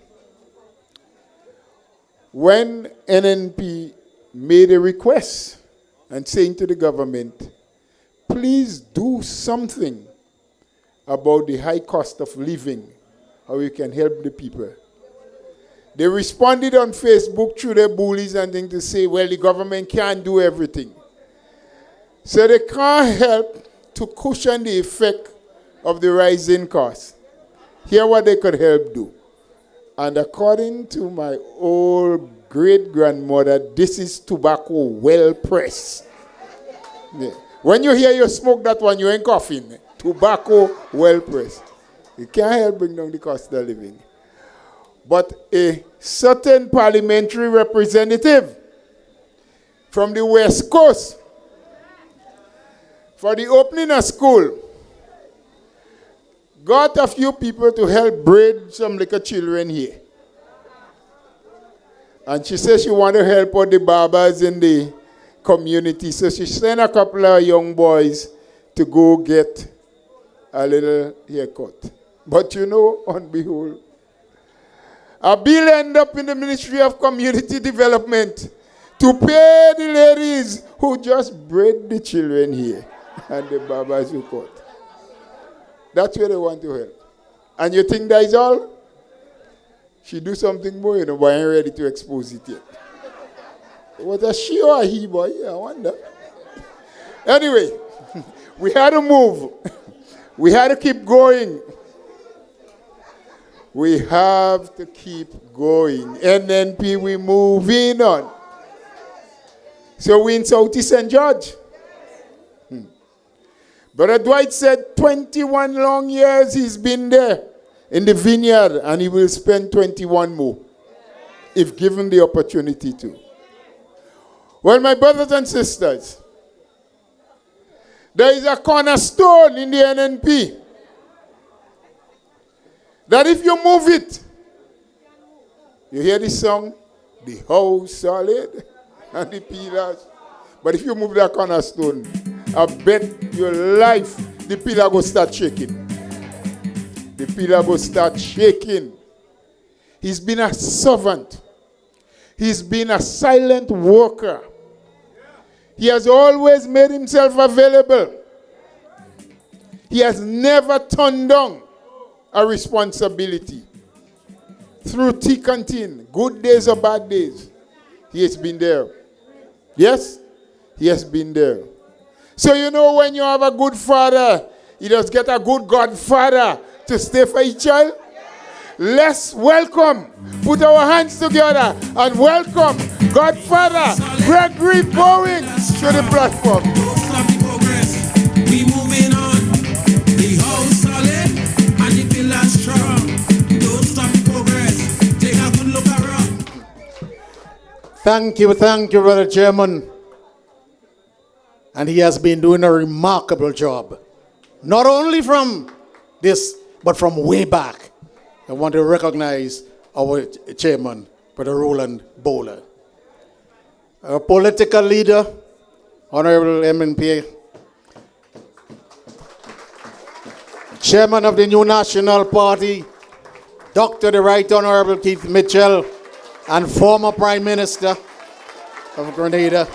when NNP made a request and saying to the government, please do something about the high cost of living, how you can help the people. They responded on Facebook through their bullies and things to say, well, the government can't do everything. So they can't help to cushion the effect of the rising costs. Here what they could help do. And according to my old great-grandmother, this is tobacco well pressed. Yeah. When you hear you smoke that one, you ain't coughing. Tobacco, well pressed. You can't help bring down the cost of living. But a certain parliamentary representative from the West Coast, for the opening of school, got a few people to help braid some little children here. And she said she wanted to help out the barbers in the community. So she sent a couple of young boys to go get a little haircut. But you know, on behold, a bill ended up in the Ministry of Community Development to pay the ladies who just braid the children here and the barbers who cut. That's where they want to help. And you think that is all? She do something more, you know, but I ain't ready to expose it yet. Was a she or a he, boy? Yeah, I wonder. Anyway, we had to move. We had to keep going. We have to keep going. NNP, we moving on. So we in Southeast St. George. Brother Dwight said 21 long years he's been there in the vineyard, and he will spend 21 more if given the opportunity to. Well, my brothers and sisters, there is a cornerstone in the NNP that if you move it, you hear this song, the house solid and the pillars. But if you move that cornerstone, I bet your life the pillar will start shaking. The pillar will start shaking. He's been a servant. He's been a silent worker. He has always made himself available. He has never turned down a responsibility. Through thick and thin, good days or bad days, he has been there. Yes? He has been there. So you know when you have a good father, you just get a good godfather to stay for each child. Let's welcome, put our hands together and welcome Godfather Gregory Bowen to the platform. Don't stop the progress. We moving on. The house solid and the pillars strong. Don't stop the progress. Take a good look around. Thank you, Brother Chairman. And he has been doing a remarkable job. Not only from this, but from way back. I want to recognize our chairman, Brother Roland Bowler. Our political leader, Honorable NNP, Chairman of the New National Party, Dr. the Right Honorable Keith Mitchell, and former Prime Minister of Grenada,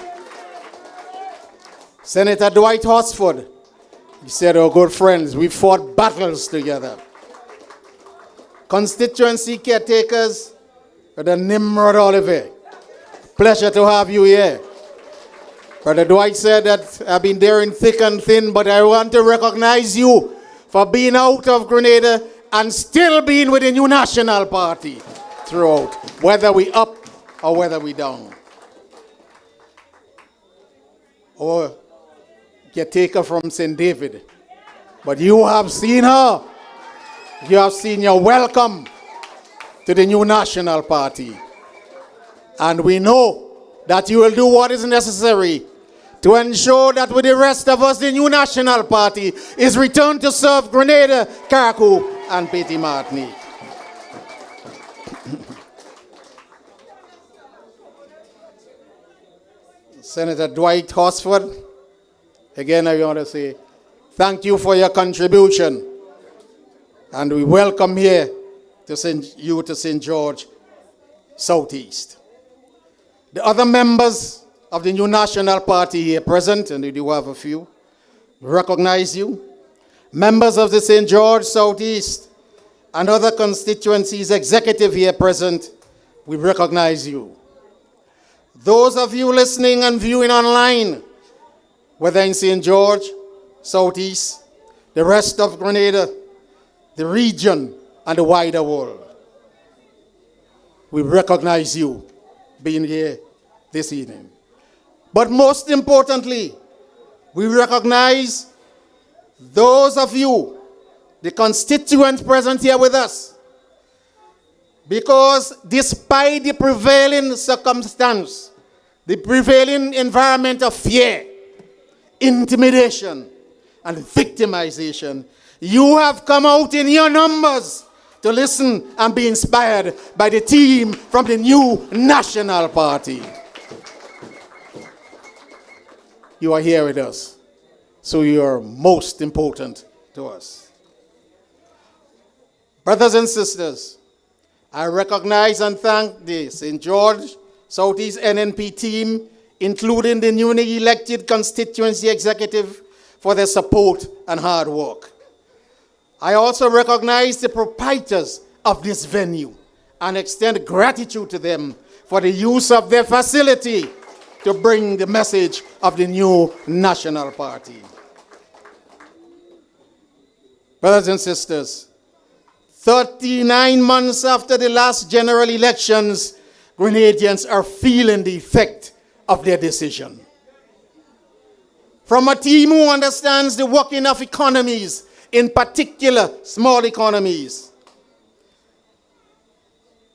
Senator Dwight Horsford. He said, our good friends, we fought battles together. Constituency caretakers, Brother Nimrod Oliver. Pleasure to have you here. Brother Dwight said that I've been there in thick and thin, but I want to recognize you for being out of Grenada and still being with the New National Party throughout, whether we up or whether we down. Or caretaker from St. David. But you have seen her. You have seen your welcome to the New National Party. And we know that you will do what is necessary to ensure that with the rest of us, the New National Party is returned to serve Grenada, Carriacou, and Petit Martinique. Senator Dwight Horsford, again I want to say thank you for your contribution. And we welcome here you to St. George Southeast. The other members of the New National Party here present, and we do have a few, recognize you. Members of the St. George Southeast and other constituencies executive here present, we recognize you. Those of you listening and viewing online, whether in St. George, Southeast, the rest of Grenada, the region, and the wider world, we recognize you being here this evening. But most importantly, We recognize those of you, the constituents present here with us, because despite the prevailing circumstance, the prevailing environment of fear, intimidation, and victimization, you have come out in your numbers to listen and be inspired by the team from the new National Party. You are here with us, so you are most important to us. Brothers and sisters, I recognize and thank the St. George Southeast NNP team, including the newly elected constituency executive, for their support and hard work. I also recognize the proprietors of this venue and extend gratitude to them for the use of their facility to bring the message of the new National Party. Brothers and sisters, 39 months after the last general elections, Grenadians are feeling the effect of their decision. From a team who understands the working of economies, in particular small economies,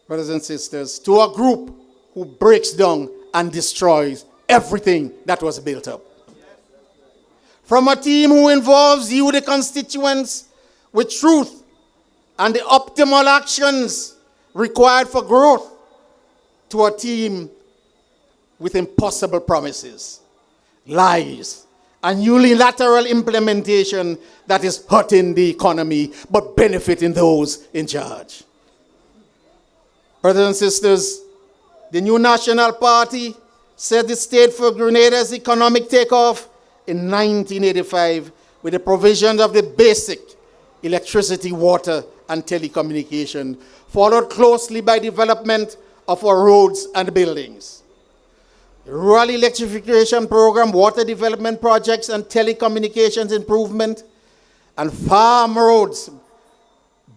brothers and sisters, to a group who breaks down and destroys everything that was built up. From a team who involves you, the constituents, with truth and the optimal actions required for growth, to a team with impossible promises, lies, and unilateral implementation that is hurting the economy but benefiting those in charge. Brothers and sisters, the new National Party set the stage for Grenada's economic takeoff in 1985 with the provision of the basic electricity, water, and telecommunication, followed closely by development of our roads and buildings. The rural electrification program, water development projects, and telecommunications improvement, and farm roads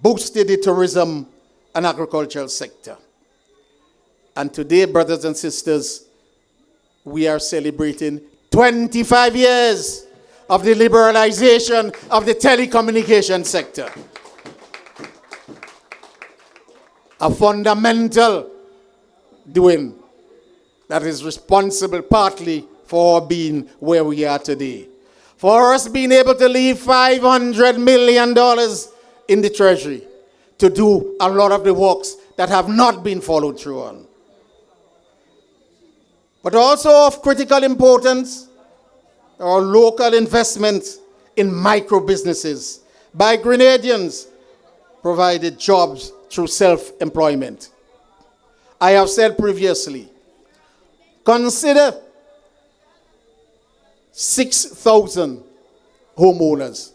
boosted the tourism and agricultural sector. And today, brothers and sisters, we are celebrating 25 years of the liberalization of the telecommunication sector. A fundamental doing that is responsible partly for being where we are today. For us being able to leave $500 million in the treasury to do a lot of the works that have not been followed through on. But also of critical importance, our local investments in micro businesses by Grenadians provided jobs through self-employment. I have said previously, consider 6,000 homeowners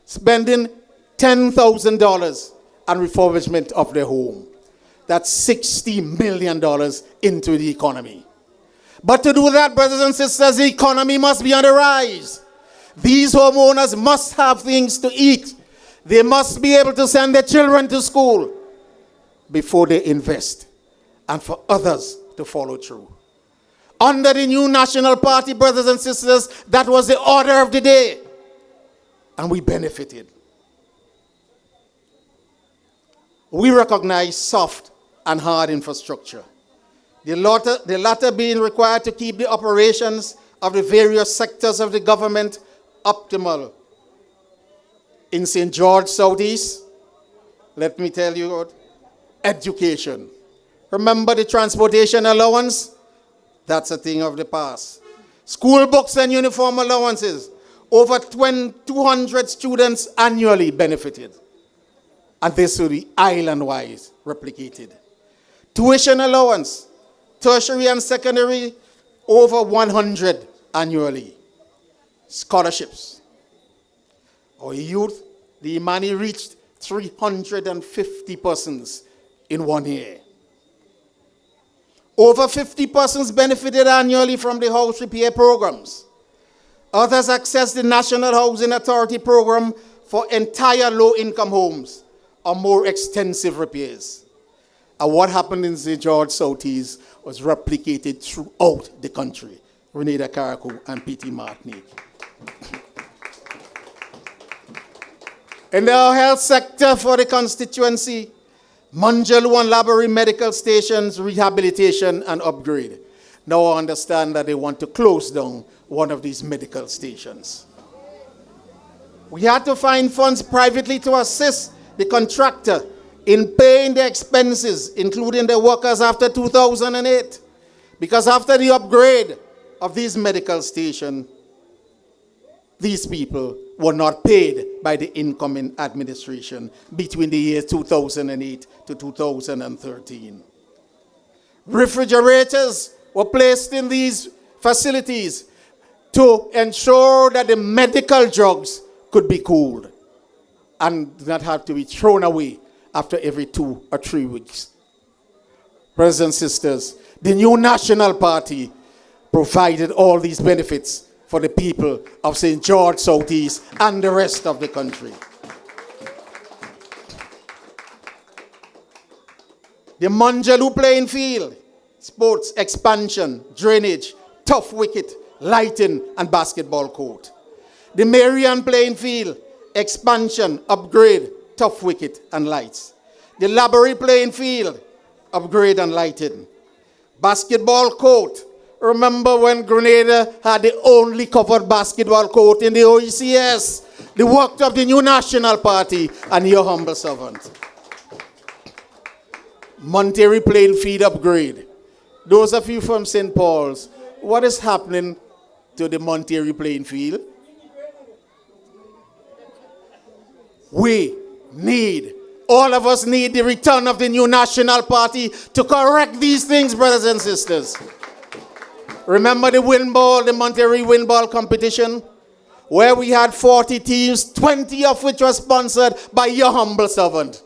spending $10,000 on refurbishment of their home. That's $60 million into the economy. But to do that, brothers and sisters, the economy must be on the rise. These homeowners must have things to eat. They must be able to send their children to school before they invest, and for others to follow through. Under the new National Party, brothers and sisters, that was the order of the day, and we benefited. We recognize soft and hard infrastructure. The latter being required to keep the operations of the various sectors of the government optimal. In St. George Southeast, let me tell you, education. Remember the transportation allowance? That's a thing of the past. School books and uniform allowances. Over 200 students annually benefited. And this will be island-wise replicated. Tuition allowance, tertiary and secondary, over 100 annually. Scholarships. Our youth, the money reached 350 persons in 1 year. Over 50 persons benefited annually from the house repair programs. Others accessed the National Housing Authority program for entire low-income homes or more extensive repairs. And what happened in St. George Southeast was replicated throughout the country. Grenada, Carriacou, and PT Martinique. In the health sector for the constituency, Manjaloo and Laborie medical stations, rehabilitation and upgrade. Now I understand that they want to close down one of these medical stations. We had to find funds privately to assist the contractor in paying the expenses, including the workers after 2008. Because after the upgrade of these medical stations, these people were not paid by the incoming administration between the years 2008 to 2013. Refrigerators were placed in these facilities to ensure that the medical drugs could be cooled and not have to be thrown away after every 2 or 3 weeks. Brothers and sisters, the new National Party provided all these benefits for the people of St. George Southeast and the rest of the country. The Manjaloo playing field, sports expansion, drainage, tough wicket, lighting, and basketball court. The Marian playing field, expansion, upgrade, tough wicket, and lights. The Laborie playing field, upgrade and lighting. Basketball court. Remember when Grenada had the only covered basketball court in the OECS? The work of the new National Party and your humble servant. Monterey playing field upgrade. Those of you from St. Paul's, what is happening to the Monterey playing field? All of us need the return of the new National Party to correct these things, brothers and sisters. Remember the Monterey windball competition? Where we had 40 teams, 20 of which were sponsored by your humble servant.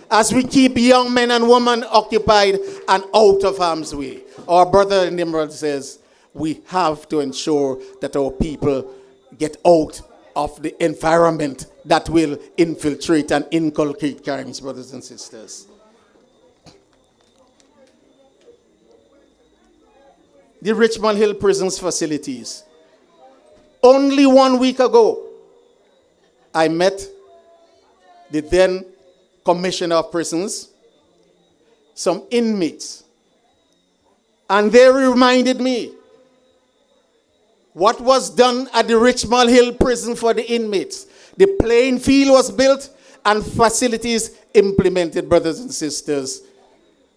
As we keep young men and women occupied and out of harm's way. Our brother Nimrod says, we have to ensure that our people get out of the environment that will infiltrate and inculcate crimes, brothers and sisters. The Richmond Hill Prisons facilities. Only 1 week ago, I met the then Commissioner of Prisons, some inmates, and they reminded me what was done at the Richmond Hill Prison for the inmates. The playing field was built and facilities implemented, brothers and sisters,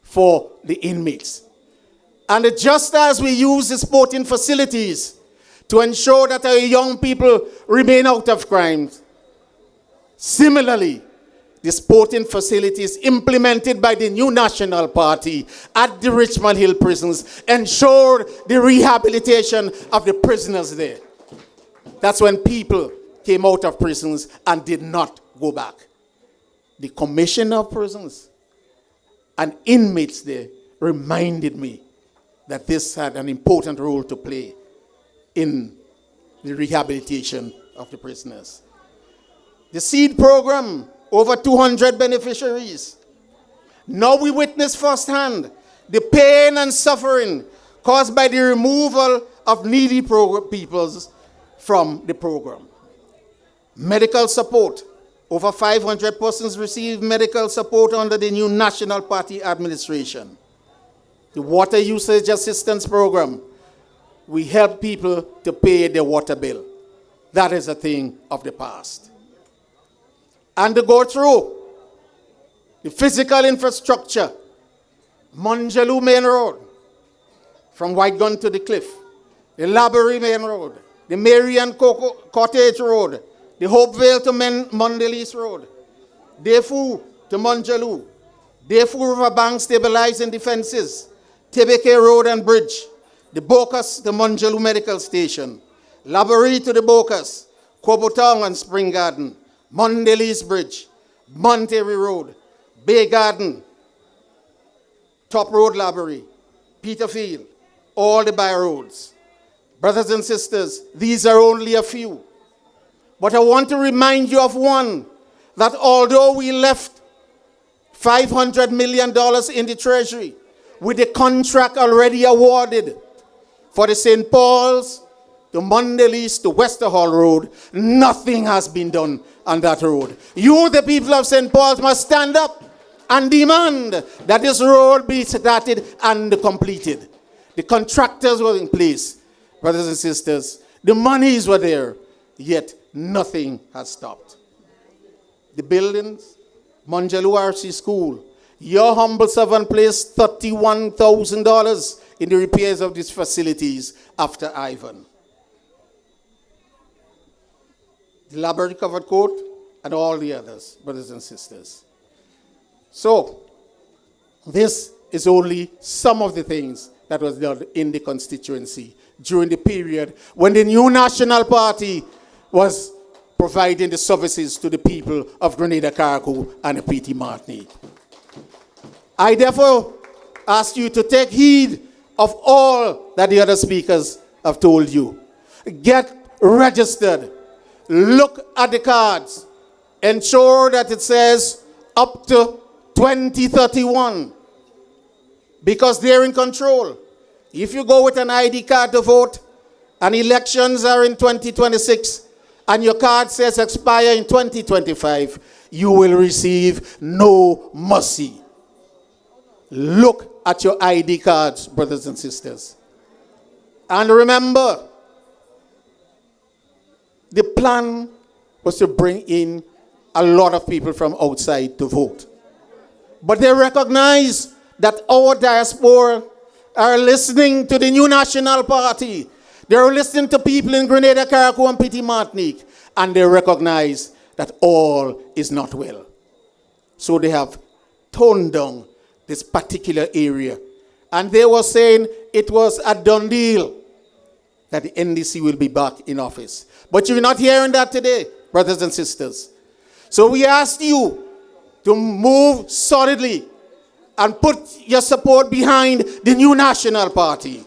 for the inmates. And just as we use the sporting facilities to ensure that our young people remain out of crimes, similarly, the sporting facilities implemented by the new National Party at the Richmond Hill prisons ensured the rehabilitation of the prisoners there. That's when people came out of prisons and did not go back. The Commissioner of Prisons and inmates there reminded me that this had an important role to play in the rehabilitation of the prisoners. The SEED program, over 200 beneficiaries. Now we witness firsthand the pain and suffering caused by the removal of needy peoples from the program. Medical support. Over 500 persons received medical support under the new National Party administration. The water usage assistance program. We help people to pay their water bill. That is a thing of the past. And to go through the physical infrastructure, Manjaloo Main Road, from White Gun to the Cliff, the Laborie Main Road, the Marian Cottage Road, the Hopevale to Mondelez Road, Defu to Manjaloo, Defu River Bank stabilizing defenses, Tebeke Road and Bridge, the Bocas to Manjaloo Medical Station, Laborie to the Bocas, Kobotong and Spring Garden, Mondelez Bridge, Monterey Road, Bay Garden, Top Road Laborie, Peterfield, all the by roads. Brothers and sisters, these are only a few. But I want to remind you of one, that although we left $500 million in the treasury with the contract already awarded for the St. Paul's, to Mondelez, to Westerhall Road, nothing has been done on that road. You, the people of St. Paul's, must stand up and demand that this road be started and completed. The contractors were in place, brothers and sisters. The monies were there, yet nothing has stopped. The buildings, Monjalu RC School, your humble servant placed $31,000 in the repairs of these facilities after Ivan. The library covered court and all the others, brothers and sisters. So, this is only some of the things that was done in the constituency during the period when the new National Party was providing the services to the people of Grenada, Carriacou, and the PT Martinique. I therefore ask you to take heed of all that the other speakers have told you. Get registered. Look at the cards. Ensure that it says up to 2031. Because they're in control. If you go with an ID card to vote, and elections are in 2026, and your card says expire in 2025, you will receive no mercy. Look at your ID cards, brothers and sisters. And remember, the plan was to bring in a lot of people from outside to vote. But they recognize that our diaspora are listening to the new National Party. They're listening to people in Grenada, Carriacou, and PT Martinique. And they recognize that all is not well. So they have toned down this particular area. And they were saying it was a done deal that the NDC will be back in office. But you're not hearing that today, brothers and sisters. So we ask you to move solidly and put your support behind the new National Party.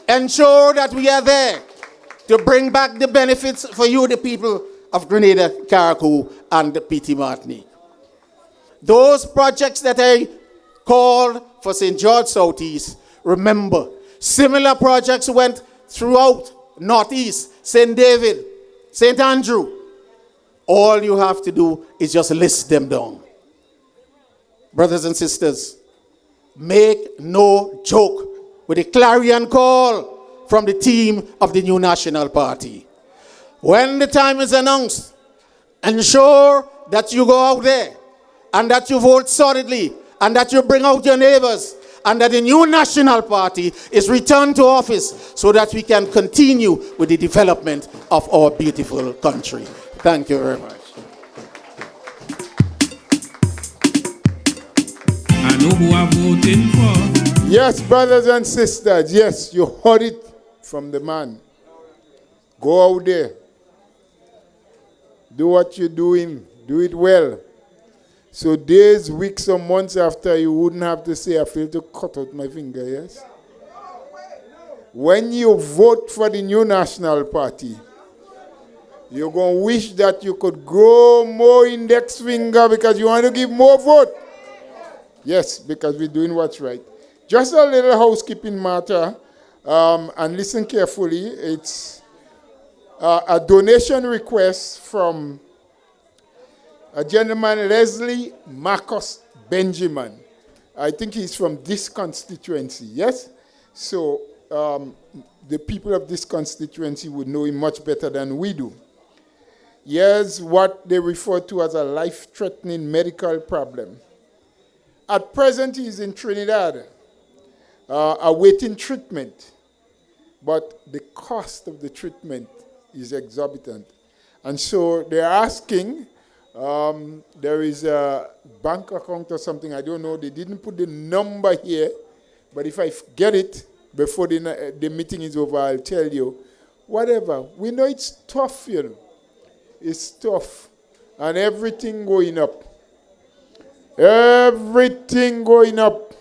Ensure that we are there to bring back the benefits for you, the people of Grenada, Carriacou, and the PT Martinique. Those projects that I called for St. George Southeast, remember, similar projects went throughout Northeast, St. David, St. Andrew. All you have to do is just list them down. Brothers and sisters, make no joke with a clarion call from the team of the new National Party. When the time is announced, ensure that you go out there and that you vote solidly and that you bring out your neighbors and that the new National Party is returned to office so that we can continue with the development of our beautiful country. Thank you very much. I know who I'm voting for. Yes, brothers and sisters, yes, you heard it from the man. Go out there. Do what you're doing. Do it well. So days, weeks, or months after, you wouldn't have to say, I feel to cut out my finger, yes? When you vote for the new National Party, you're going to wish that you could grow more index finger because you want to give more vote. Yes, because we're doing what's right. Just a little housekeeping matter, and listen carefully. It's a donation request from a gentleman, Leslie Marcus Benjamin. I think he's from this constituency, yes? So the people of this constituency would know him much better than we do. Here's what they refer to as a life-threatening medical problem. At present, he's in Trinidad, awaiting treatment. But the cost of the treatment is exorbitant. And so they're asking, there is a bank account or something, I don't know, they didn't put the number here, but if I get it before the meeting is over, I'll tell you. Whatever, we know it's tough, you know. It's tough. And everything going up. Everything going up.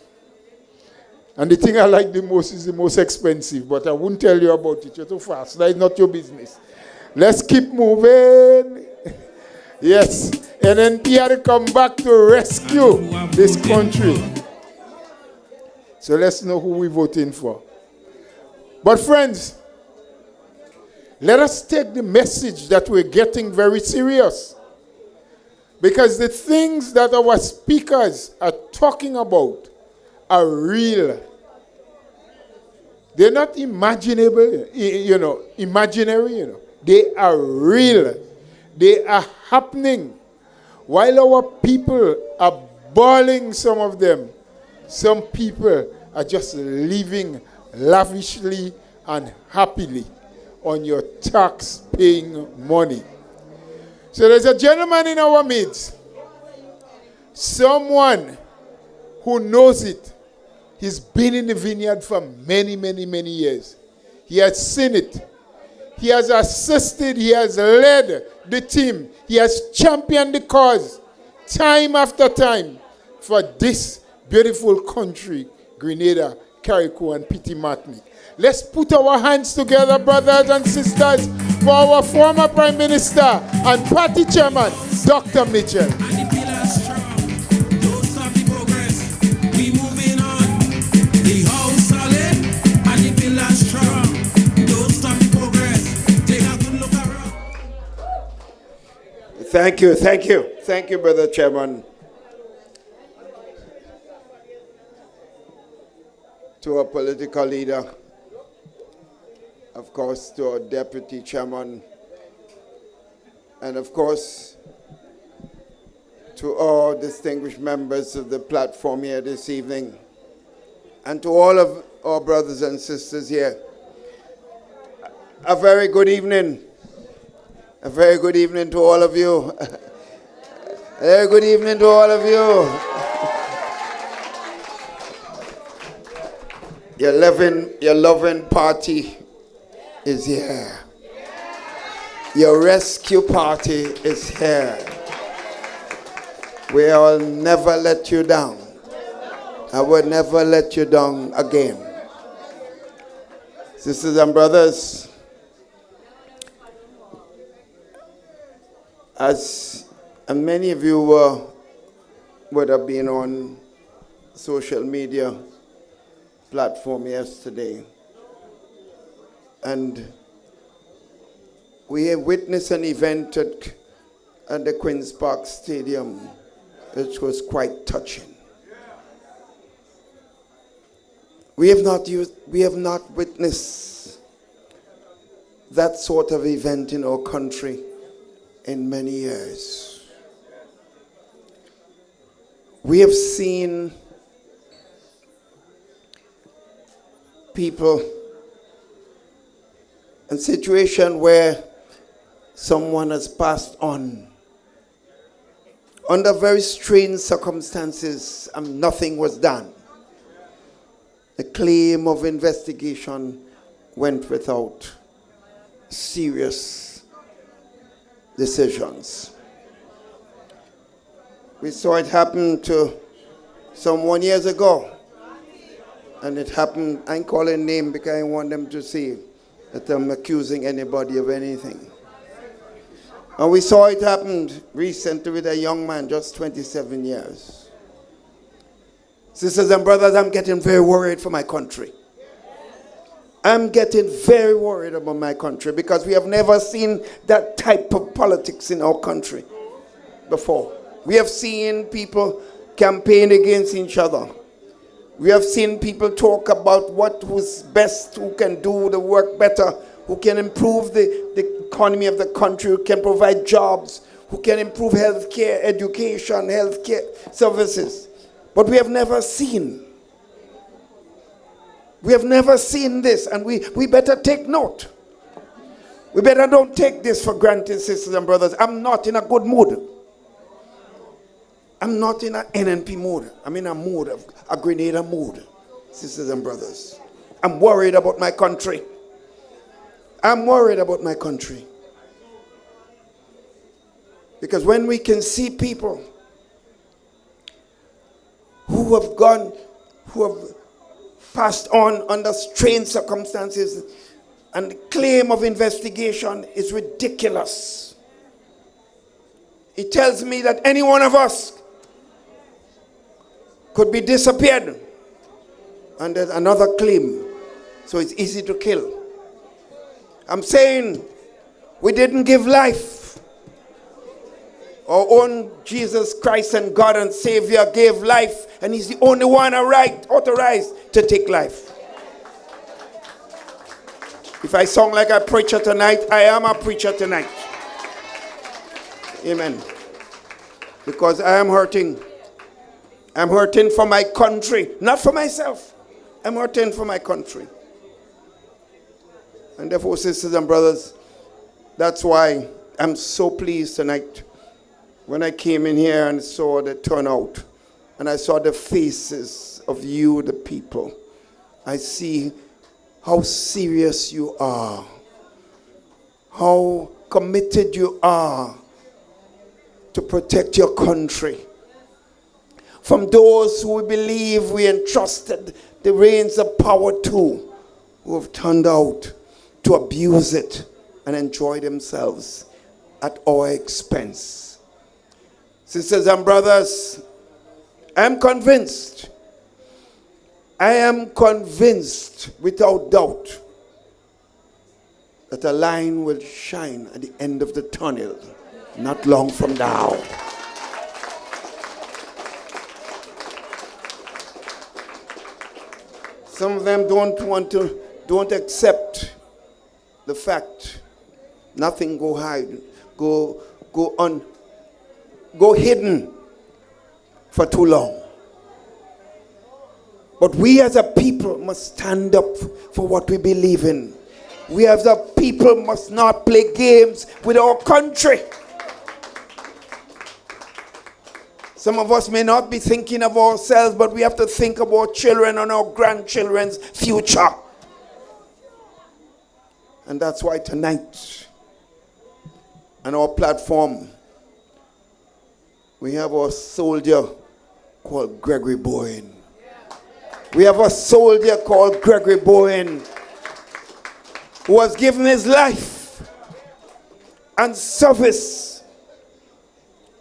And the thing I like the most is the most expensive, but I won't tell you about it. You're too fast. That is not your business. Let's keep moving. Yes. NNP had to come back to rescue this country. So let's know who we're voting for. But friends, let us take the message that we're getting very serious. Because the things that our speakers are talking about are real. They're not imaginary. They are real. They are happening. While our people are bawling, some of them, some people are just living lavishly and happily on your tax-paying money. So there's a gentleman in our midst, someone who knows it. He's been in the vineyard for many, many, many years. He has seen it. He has assisted. He has led the team. He has championed the cause time after time for this beautiful country, Grenada, Carriacou, and Petit Martinique. Let's put our hands together, brothers and sisters, for our former Prime Minister and party chairman, Dr. Mitchell. Thank you, Brother Chairman. To our political leader, of course, to our Deputy Chairman, and of course, to all distinguished members of the platform here this evening, and to all of our brothers and sisters here, a very good evening. A very good evening to all of you. A very good evening to all of you. Your loving party is here. Your rescue party is here. We'll never let you down. I will never let you down again. Sisters and brothers, as many of you would have been on social media platform yesterday, and we have witnessed an event at the Queen's Park Stadium which was quite touching. We have not witnessed that sort of event in our country in many years. We have seen people in situation where someone has passed on under very strange circumstances and nothing was done. The claim of investigation went without serious decisions. We saw it happen to someone years ago. And it happened, I ain't calling name because I want them to see that I'm accusing anybody of anything. And we saw it happen recently with a young man, just 27 years. Sisters and brothers, I'm getting very worried for my country. I'm getting very worried about my country because we have never seen that type of politics in our country before. We have seen people campaign against each other. We have seen people talk about who's best, who can do the work better, who can improve the economy of the country, who can provide jobs, who can improve healthcare, education, healthcare services. But we have never seen this, and we better take note. We better don't take this for granted, sisters and brothers. I'm not in a good mood. I'm not in an NNP mood. I'm in a mood of a Grenada mood, sisters and brothers. I'm worried about my country. I'm worried about my country. Because when we can see people who have passed on under strange circumstances, and the claim of investigation is ridiculous. It tells me that any one of us could be disappeared, and there's another claim So it's easy to kill. I'm saying we didn't give life. Our own Jesus Christ and God and Savior gave life, and he's the only one authorized to take life. If I sound like a preacher tonight, I am a preacher tonight. Amen. Because I am hurting. I'm hurting for my country, not for myself. I'm hurting for my country. And therefore, sisters and brothers, that's why I'm so pleased tonight when I came in here and saw the turnout and I saw the faces of you, the people. I see how serious you are, how committed you are to protect your country from those who we believe we entrusted the reins of power to, who have turned out to abuse it and enjoy themselves at our expense. Sisters and brothers, I am convinced without doubt that a line will shine at the end of the tunnel not long from now. Some of them don't accept the fact. Nothing go hide, go hidden for too long. But we as a people must stand up for what we believe in. We as a people must not play games with our country. Some of us may not be thinking of ourselves, but we have to think of our children and our grandchildren's future. And that's why tonight, on our platform, we have our soldier called Gregory Bowen. We have a soldier called Gregory Bowen who has given his life and service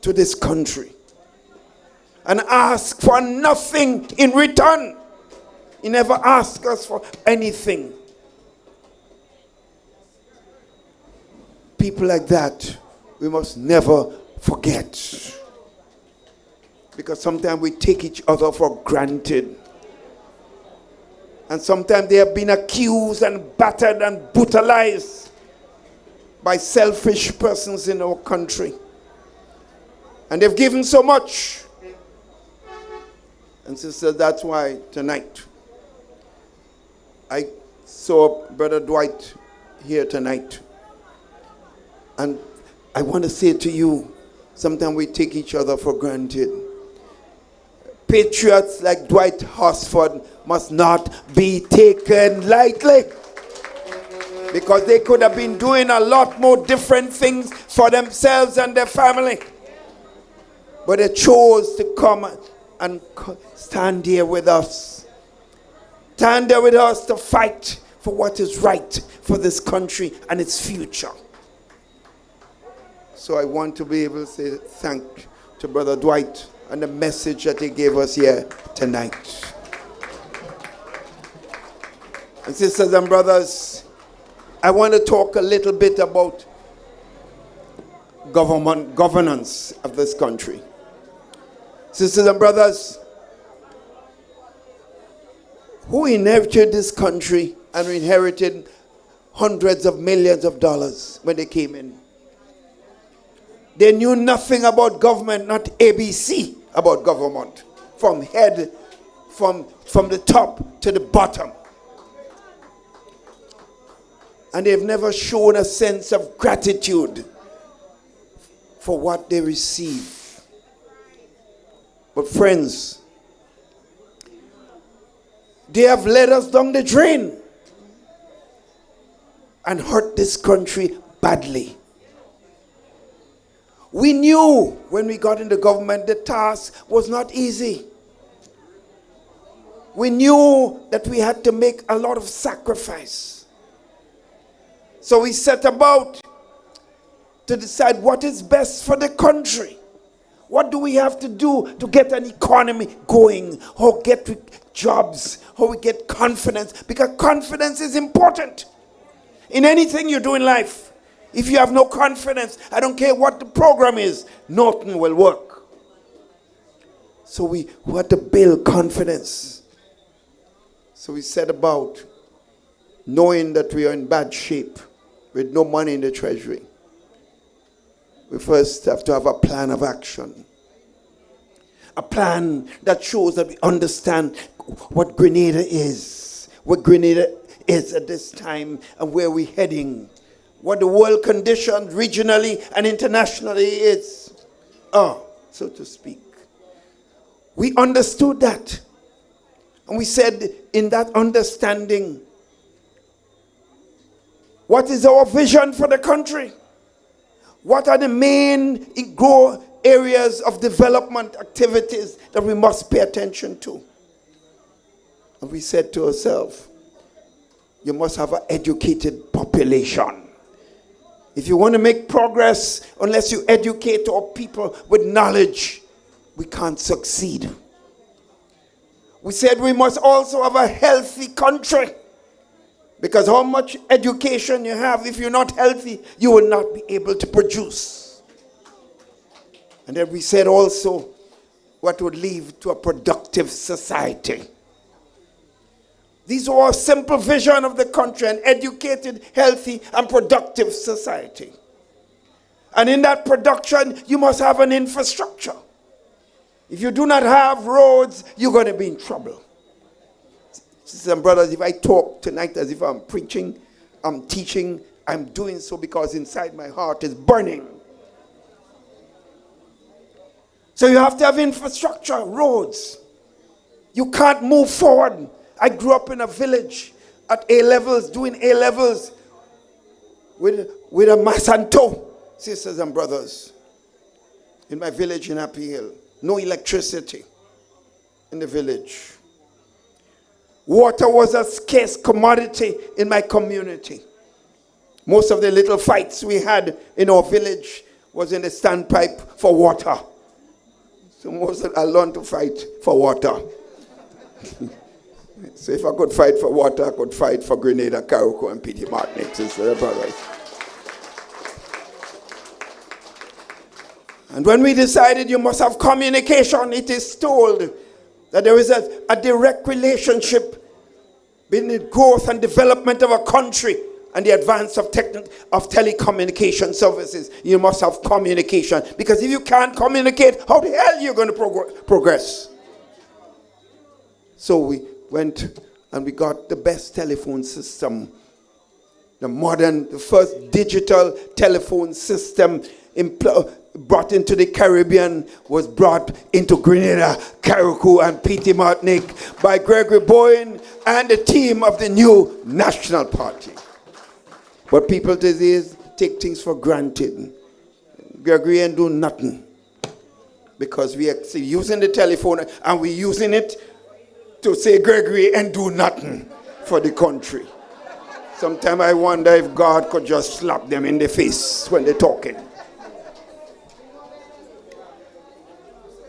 to this country and asked for nothing in return. He never asked us for anything. People like that, we must never forget. Because sometimes we take each other for granted. And sometimes they have been accused and battered and brutalized by selfish persons in our country. And they've given so much. And sister, that's why tonight I saw Brother Dwight here tonight. And I want to say to you, sometimes we take each other for granted. Patriots like Dwight Horsford must not be taken lightly, because they could have been doing a lot more different things for themselves and their family. But they chose to come and stand here with us. Stand there with us to fight for what is right for this country and its future. So I want to be able to say thank to Brother Dwight and the message that he gave us here tonight. And sisters and brothers, I want to talk a little bit about governance of this country. Sisters and brothers, who inherited this country and inherited hundreds of millions of dollars when they came in? They knew nothing about government, not ABC about government, from the top to the bottom. And they've never shown a sense of gratitude for what they receive. But friends, they have led us down the drain and hurt this country badly. We knew when we got into government the task was not easy. We knew that we had to make a lot of sacrifice. So we set about to decide what is best for the country, What do we have to do to get an economy going? How get jobs? How we get confidence? Because confidence is important in anything you do in life. If you have no confidence, I don't care what the program is, nothing will work. So we want to build confidence. So we set about knowing that we are in bad shape with no money in the treasury. We first have to have a plan of action. A plan that shows that we understand what Grenada is, what Grenada is at this time, and where we're heading, what the world condition regionally and internationally is, so to speak. We understood that. And we said in that understanding, what is our vision for the country? What are the main areas of development activities that we must pay attention to? And we said to ourselves, you must have an educated population. If you want to make progress, unless you educate our people with knowledge, we can't succeed. We said we must also have a healthy country. Because how much education you have, if you're not healthy, you will not be able to produce. And then we said also what would lead to a productive society. These are a simple vision of the country, an educated, healthy, and productive society. And in that production, you must have an infrastructure. If you do not have roads, you're going to be in trouble. Sisters and brothers, if I talk tonight as if I'm preaching, I'm teaching, I'm doing so because inside my heart is burning. So you have to have infrastructure, roads. You can't move forward. I grew up in a village at A-levels, doing A-levels with a masanto, sisters and brothers, in my village in Happy Hill. No electricity in the village. Water was a scarce commodity in my community. Most of the little fights we had in our village was in the standpipe for water. So most of I learned to fight for water. So if I could fight for water, I could fight for Grenada, Carriacou, and P.T. Martinique, sisters and brothers. And when we decided you must have communication, it is told that there is a direct relationship between the growth and development of a country and the advance of telecommunication services. You must have communication. Because if you can't communicate, how the hell are you going to progress? So we went and we got the best telephone system. The first digital telephone system brought into the Caribbean was brought into Grenada, Carriacou, and P.T. Martinique by Gregory Bowen and the team of the new National Party. But people these days take things for granted. Gregory ain't do nothing because we are using the telephone and we're using it to say Gregory ain't do nothing for the country. Sometimes I wonder if God could just slap them in the face when they're talking.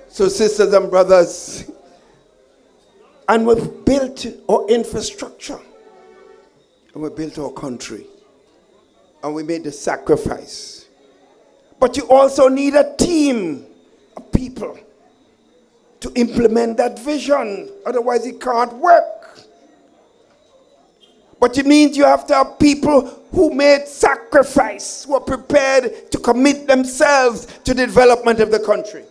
So sisters and brothers, and we've built our infrastructure, and we built our country, and we made the sacrifice. But you also need a team of people to implement that vision, otherwise it can't work. But it means you have to have people who made sacrifice, who are prepared to commit themselves to the development of the country.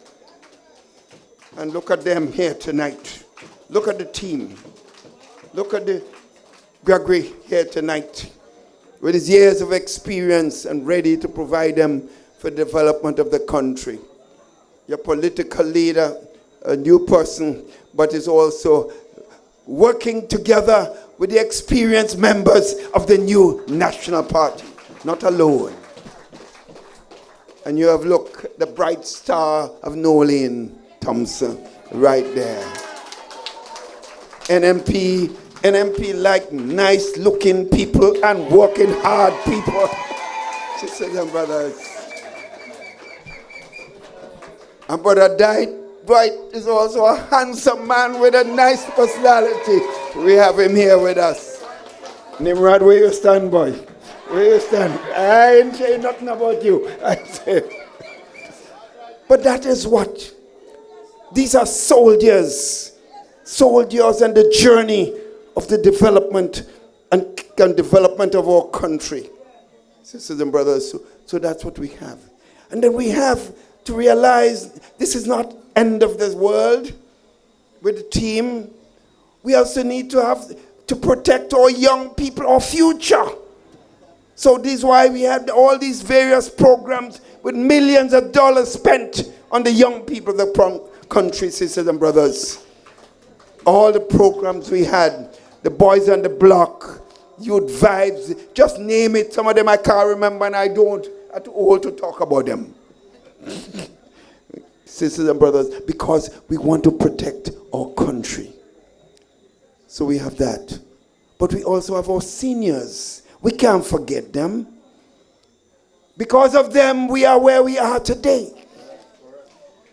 And look at them here tonight. Look at the team. Look at the Gregory here tonight with his years of experience and ready to provide them for the development of the country. Your political leader, a new person, but is also working together with the experienced members of the new National Party, not alone. And you have, look, the bright star of Nolan, Thompson, right there. NNP like nice looking people and working hard people. Sisters and brothers. And Brother Dwight is also a handsome man with a nice personality. We have him here with us. Nimrod, where you stand, boy? Where you stand? I ain't saying nothing about you. I say. But that is what. These are soldiers. Soldiers and the journey of the development and development of our country. Sisters and brothers, so that's what we have. And then we have to realize this is not end of the world with the team. We also need to have to protect our young people, our future. So this is why we have all these various programs with millions of dollars spent on the young people of the country, sisters and brothers. All the programs we had, the Boys on the Block, Youth Vibes, just name it. Some of them I can't remember and I don't. I'm too old to talk about them. Sisters and brothers, because we want to protect our country. So we have that. But we also have our seniors. We can't forget them. Because of them, we are where we are today.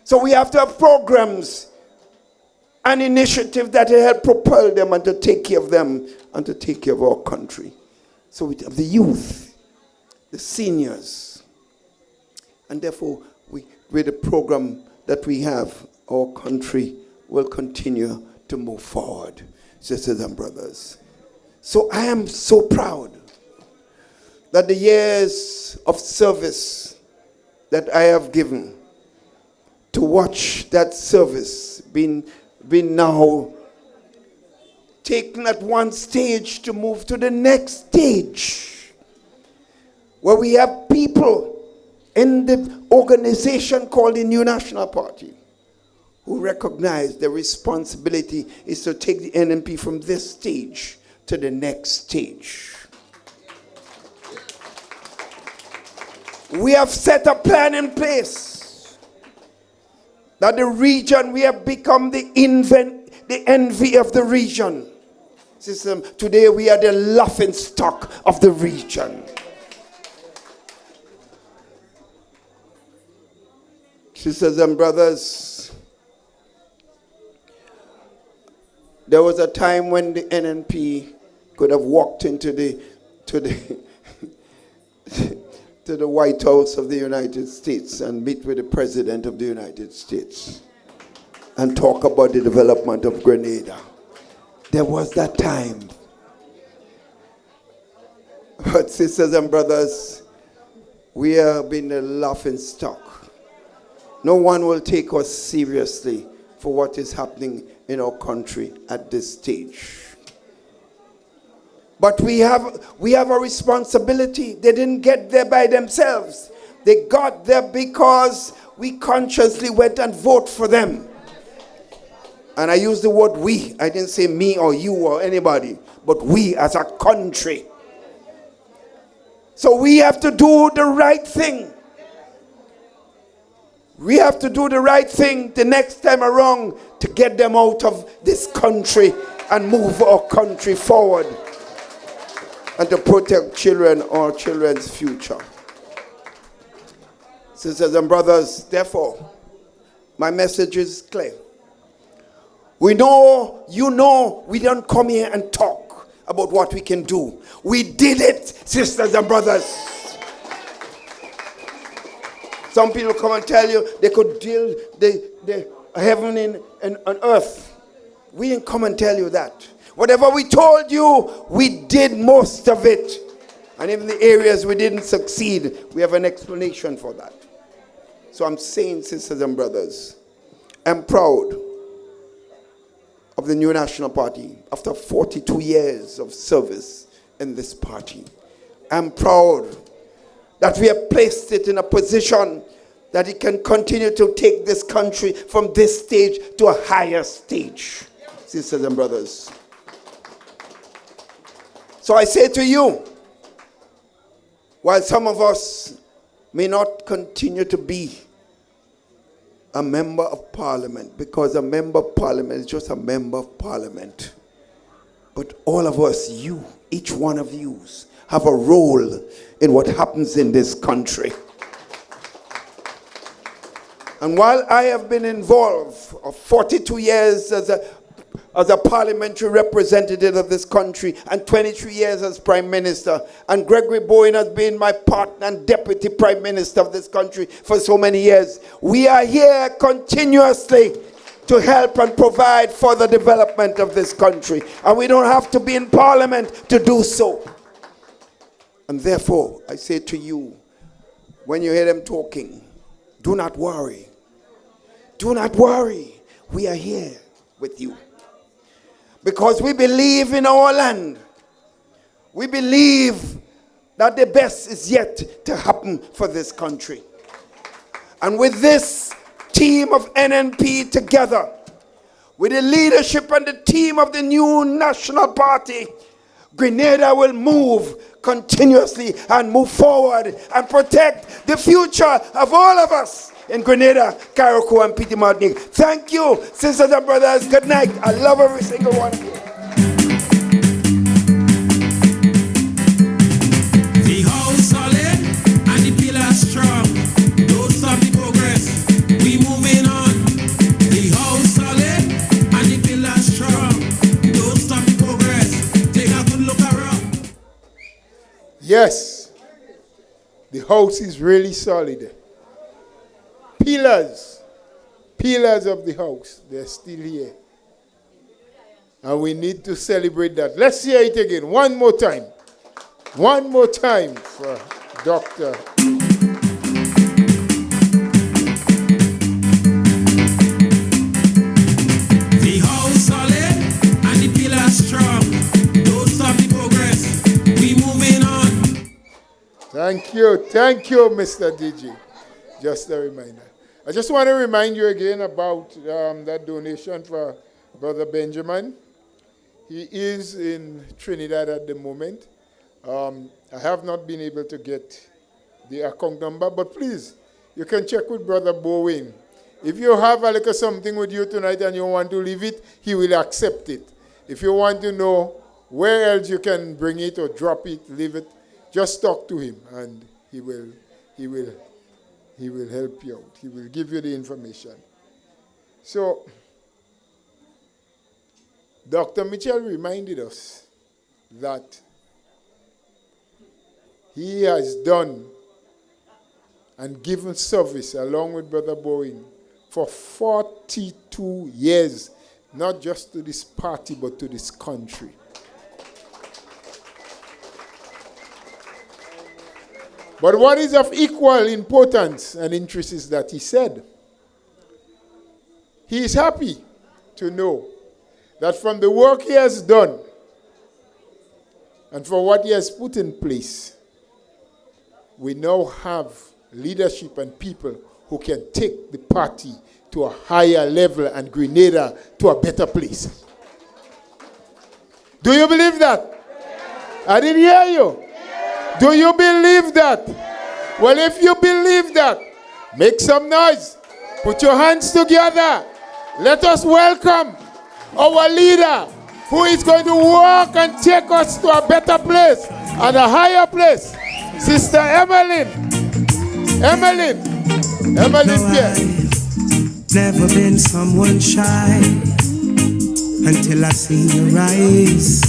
So we have to have programs and initiatives that will help propel them and to take care of them and to take care of our country. So we have the youth, the seniors. And therefore, with the program that we have, our country will continue to move forward, sisters and brothers. So I am so proud that the years of service that I have given, to watch that service being now taken at one stage to move to the next stage, where we have people in the organization called the New National Party who recognize the responsibility is to take the NNP from this stage to the next stage. We have set a plan in place that the region, we have become the envy of the region. Today we are the laughing stock of the region. Sisters and brothers, there was a time when the NNP could have walked into the White House of the United States and meet with the President of the United States and talk about the development of Grenada. There was that time. But sisters and brothers, we have been a laughing stock. No one will take us seriously for what is happening in our country at this stage. But we have a responsibility. They didn't get there by themselves. They got there because we consciously went and voted for them. And I use the word we. I didn't say me or you or anybody, but we as a country. So we have to do the right thing. We have to do the right thing the next time around to get them out of this country and move our country forward and to protect children, our children's future. Sisters and brothers, therefore, my message is clear. We know, we don't come here and talk about what we can do. We did it, sisters and brothers. Some people come and tell you they could deal the heaven and earth. We didn't come and tell you that. Whatever we told you, we did most of it. And even the areas we didn't succeed, we have an explanation for that. So I'm saying, sisters and brothers, I'm proud of the New National Party after 42 years of service in this party. I'm proud that we have placed it in a position that it can continue to take this country from this stage to a higher stage, sisters and brothers. So I say to you, while some of us may not continue to be a member of parliament, because a member of parliament is just a member of parliament, but all of us, you, each one of you, have a role in what happens in this country. And while I have been involved for 42 years as a parliamentary representative of this country and 23 years as Prime Minister, and Gregory Bowen has been my partner and Deputy Prime Minister of this country for so many years, we are here continuously to help and provide for the development of this country. And we don't have to be in Parliament to do so. And therefore, I say to you, when you hear them talking, do not worry. Do not worry. We are here with you. Because we believe in our land. We believe that the best is yet to happen for this country. And with this team of NNP together, with the leadership and the team of the new National Party, Grenada will move continuously and move forward and protect the future of all of us in Grenada, Carriacou, and Petit Martinique. Thank you, sisters and brothers. Good night. I love every single one of you. The house solid and the pillars strong. Don't stop the progress. We moving on. The house solid and the pillars strong. Don't stop the progress. Take a good look around. Yes, the house is really solid. Pillars of the house, they're still here. And we need to celebrate that. Let's hear it again, one more time. One more time for Dr. The house solid and the pillars strong. Don't stop the progress. We moving on. Thank you, Mr. DJ. Just a reminder. I just want to remind you again about that donation for Brother Benjamin. He is in Trinidad at the moment. I have not been able to get the account number, but please, you can check with Brother Bowen. If you have a little something with you tonight and you want to leave it, he will accept it. If you want to know where else you can bring it or drop it, leave it, just talk to him and he will help you out. He will give you the information. So, Dr. Mitchell reminded us that he has done and given service along with Brother Bowen for 42 years, not just to this party, but to this country. But what is of equal importance and interest is that he said he is happy to know that from the work he has done and for what he has put in place, we now have leadership and people who can take the party to a higher level and Grenada to a better place. Do you believe that? I didn't hear you. Do you believe that? Well, if you believe that, make some noise. Put your hands together. Let us welcome our leader who is going to walk and take us to a better place and a higher place. Sister Emmeline Pierre. Never been someone shy until I seen your eyes.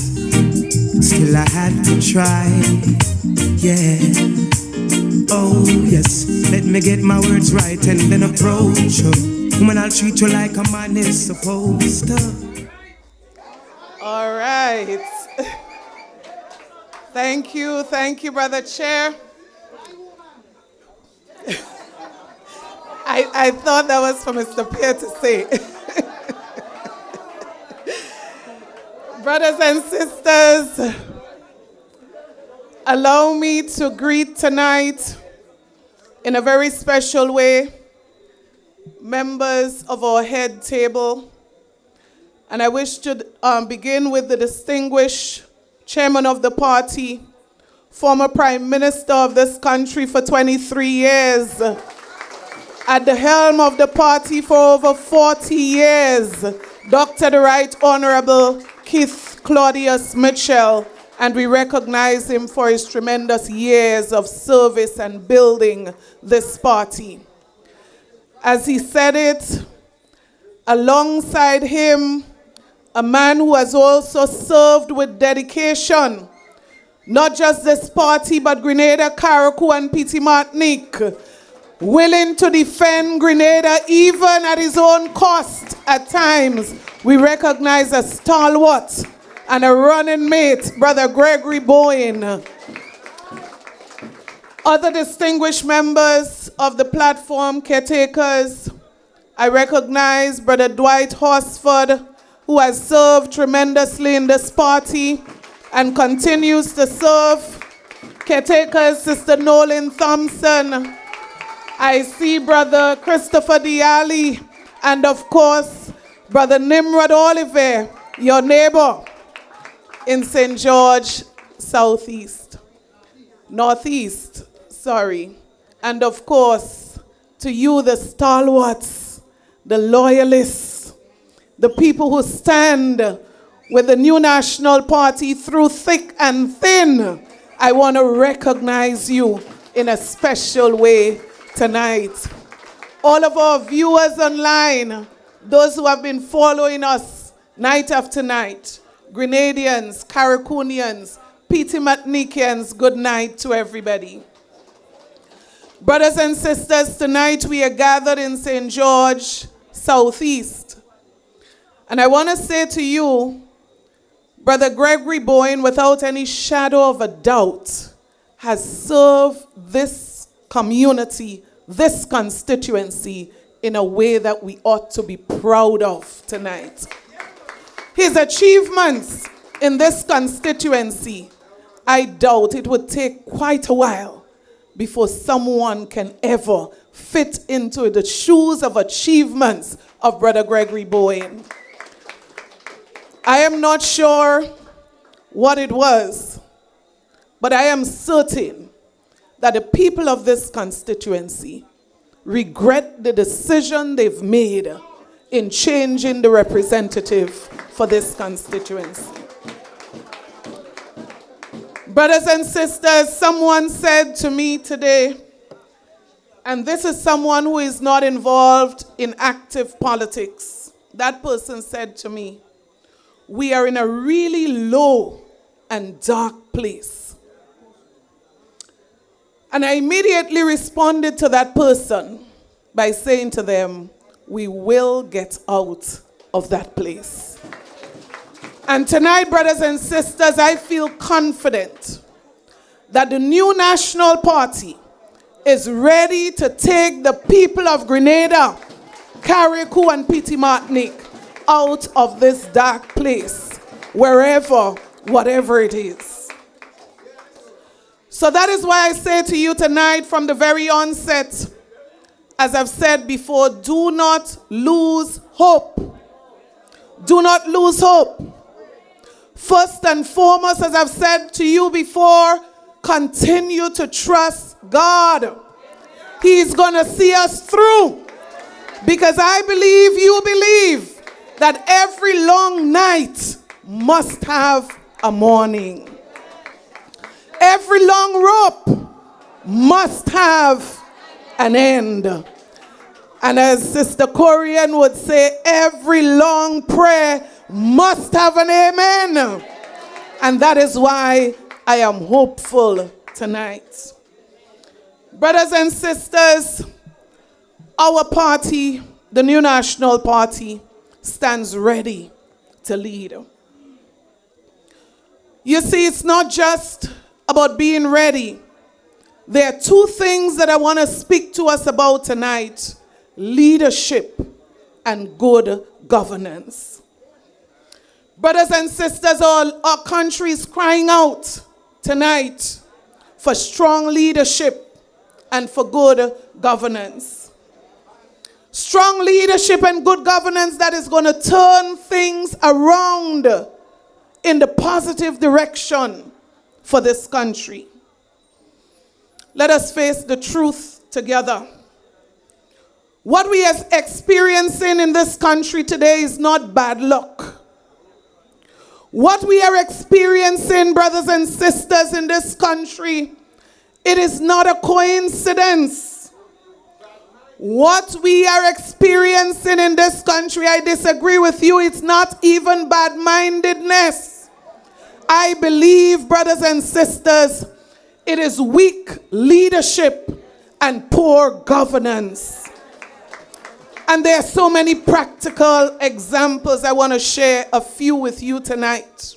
Still I had to try. Yeah. Oh yes. Let me get my words right and then approach you. Woman, I'll treat you like a man is supposed to. All right. Thank you, Brother Chair. I thought that was for Mr. Pierre to say. Brothers and sisters, allow me to greet tonight in a very special way members of our head table. And I wish to begin with the distinguished chairman of the party, former prime minister of this country for 23 years, at the helm of the party for over 40 years, Dr. the Right Honorable Keith Claudius Mitchell, and we recognize him for his tremendous years of service and building this party. as he said it, alongside him, a man who has also served with dedication, not just this party, but Grenada, Carriacou, and Petit Martinique, willing to defend Grenada even at his own cost at times. We recognize a stalwart and a running mate, Brother Gregory Bowen. Other distinguished members of the platform, caretakers, I recognize Brother Dwight Horsford, who has served tremendously in this party and continues to serve. Caretakers, Sister Nolan, Thompson. I see Brother Christopher Diali, and of course, Brother Nimrod Oliver, your neighbor in St. George, Northeast, and of course, to you, the stalwarts, the loyalists, the people who stand with the new National Party through thick and thin. I want to recognize you in a special way tonight. All of our viewers online, those who have been following us night after night, Grenadians, Carriacouians, Petit Martiniquans, good night to everybody. Brothers and sisters, tonight we are gathered in St. George, Southeast. And I want to say to you, Brother Gregory Bowen, without any shadow of a doubt, has served this community, this constituency, in a way that we ought to be proud of tonight. His achievements in this constituency, I doubt it would take quite a while before someone can ever fit into the shoes of achievements of Brother Gregory Bowen. I am not sure what it was, but I am certain that the people of this constituency regret the decision they've made in changing the representative for this constituency. Brothers and sisters, someone said to me today, and this is someone who is not involved in active politics. That person said to me, we are in a really low and dark place. And I immediately responded to that person by saying to them, we will get out of that place. And tonight, brothers and sisters, I feel confident that the new National Party is ready to take the people of Grenada, Carriacou, and Petit Martinique out of this dark place, wherever, whatever it is. So that is why I say to you tonight from the very onset, as I've said before, do not lose hope. Do not lose hope. First and foremost, as I've said to you before, continue to trust God. He's going to see us through. Because I believe you believe that every long night must have a morning. Every long rope must have an end. And as Sister Corian would say, every long prayer must have an amen. And that is why I am hopeful tonight. Brothers and sisters, our party, the New National Party, stands ready to lead. You see, it's not just about being ready. There are two things that I want to speak to us about tonight: leadership and good governance. Brothers and sisters, our country is crying out tonight for strong leadership and for good governance. Strong leadership and good governance that is going to turn things around in the positive direction for this country. Let us face the truth together. What we are experiencing in this country today is not bad luck. What we are experiencing, brothers and sisters, in this country, it is not a coincidence. What we are experiencing in this country, I disagree with you. It's not even bad-mindedness. I believe, brothers and sisters, it is weak leadership and poor governance. And there are so many practical examples. I want to share a few with you tonight.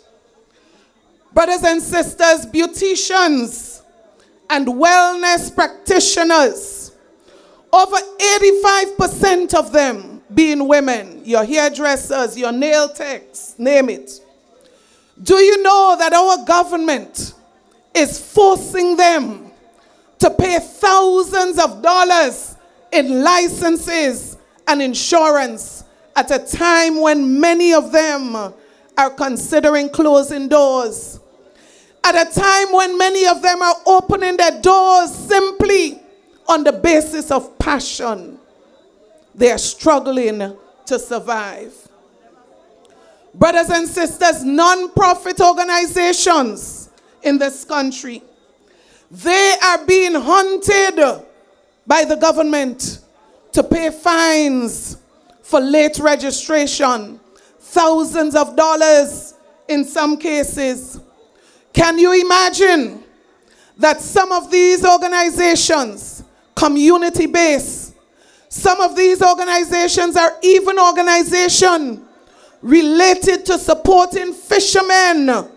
Brothers and sisters, beauticians and wellness practitioners, over 85% of them being women, your hairdressers, your nail techs, name it. Do you know that our government is forcing them to pay thousands of dollars in licenses and insurance at a time when many of them are considering closing doors? At a time when many of them are opening their doors simply on the basis of passion. They are struggling to survive. Brothers and sisters, non-profit organizations in this country, they are being hunted by the government to pay fines for late registration, thousands of dollars in some cases. Can you imagine that some of these organizations, community-based, some of these organizations are even organizations related to supporting fishermen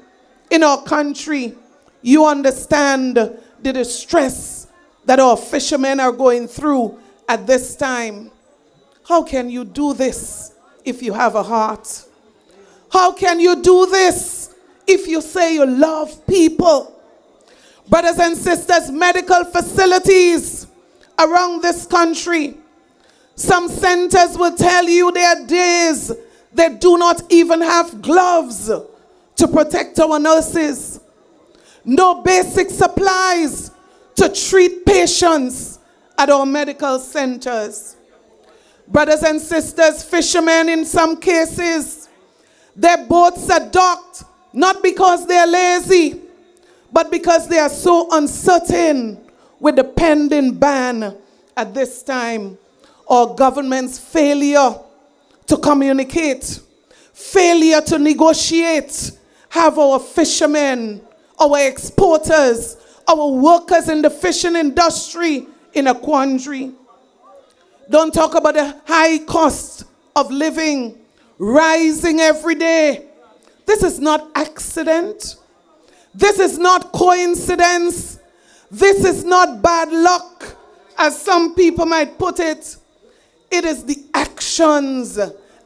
in our country? You understand the distress that our fishermen are going through at this time. How can you do this if you have a heart? How can you do this if you say you love people? Brothers and sisters, medical facilities around this country, some centers will tell you there are days they do not even have gloves to protect our nurses. No basic supplies to treat patients at our medical centers. Brothers and sisters, fishermen in some cases, their boats are docked not because they are lazy, but because they are so uncertain with the pending ban at this time. Our government's failure to communicate, failure to negotiate, have our fishermen, our exporters, our workers in the fishing industry in a quandary. Don't talk about the high cost of living rising every day. This is not accident. This is not coincidence. This is not bad luck, as some people might put it. It is the actions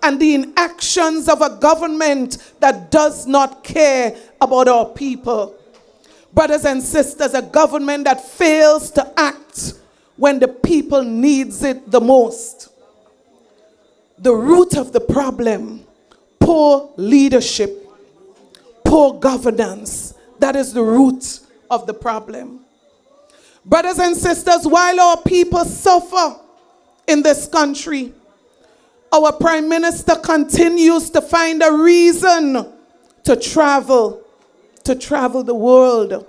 and the inactions of a government that does not care about our people. Brothers and sisters, a government that fails to act when the people needs it the most. The root of the problem, poor leadership, poor governance. That is the root of the problem. Brothers and sisters, while our people suffer in this country, our Prime Minister continues to find a reason to travel the world.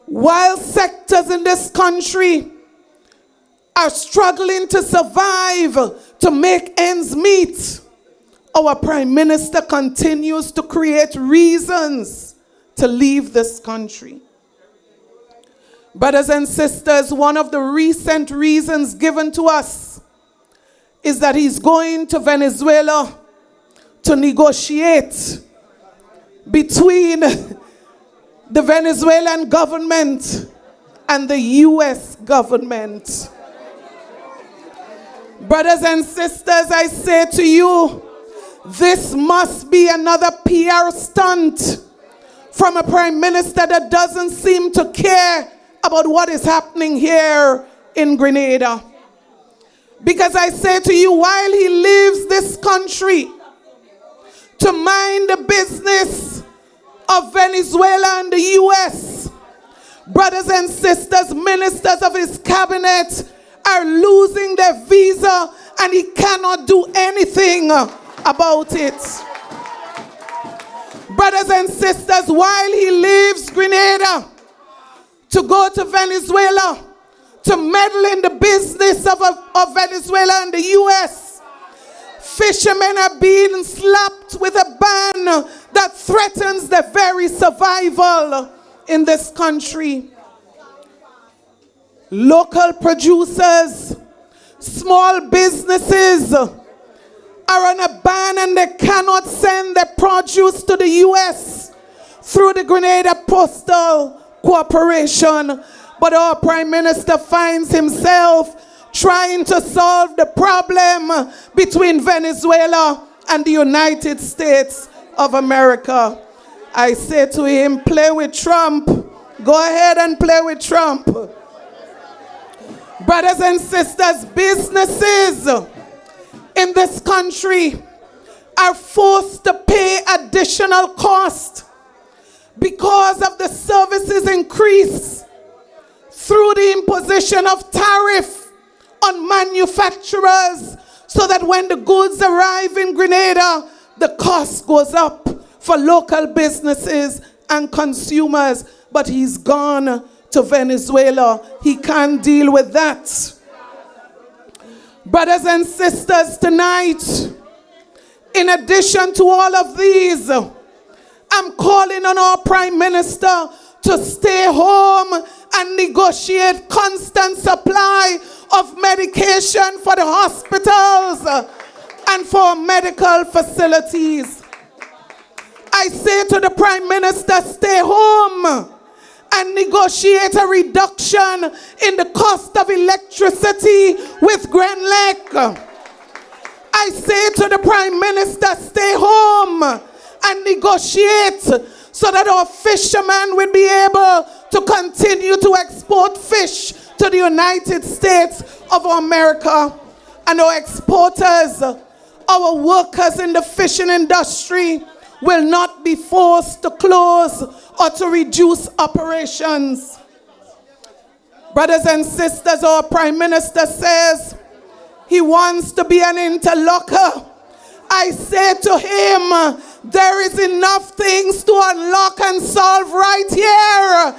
While sectors in this country are struggling to survive, to make ends meet, our Prime Minister continues to create reasons to leave this country. Brothers and sisters, one of the recent reasons given to us is that he's going to Venezuela to negotiate between the Venezuelan government and the U.S. government. Brothers and sisters, I say to you, this must be another PR stunt from a Prime Minister that doesn't seem to care about what is happening here in Grenada. Because I say to you, while he leaves this country to mind the business of Venezuela and the U.S., brothers and sisters, ministers of his cabinet are losing their visa and he cannot do anything about it. Brothers and sisters, while he leaves Grenada to go to Venezuela to meddle in the business of Venezuela and the U.S. Fishermen are being slapped with a ban that threatens their very survival in this country. Local producers, small businesses are on a ban and they cannot send their produce to the U.S. through the Grenada Postal Corporation. But our Prime Minister finds himself trying to solve the problem between Venezuela and the United States of America. I say to him, play with Trump. Go ahead and play with Trump. Brothers and sisters, businesses in this country are forced to pay additional cost because of the services increase through the imposition of tariff on manufacturers, so that when the goods arrive in Grenada, the cost goes up for local businesses and consumers. But he's gone to Venezuela. He can't deal with that. Brothers and sisters, tonight, in addition to all of these, I'm calling on our Prime Minister to stay home and negotiate constant supply of medication for the hospitals and for medical facilities. I say to the Prime Minister, stay home and negotiate a reduction in the cost of electricity with Grenada. I say to the Prime Minister, stay home and negotiate so that our fishermen will be able to continue to export fish to the United States of America. And our exporters, our workers in the fishing industry, will not be forced to close or to reduce operations. Brothers and sisters, our Prime Minister says he wants to be an interlocutor. I say to him, there is enough things to unlock and solve right here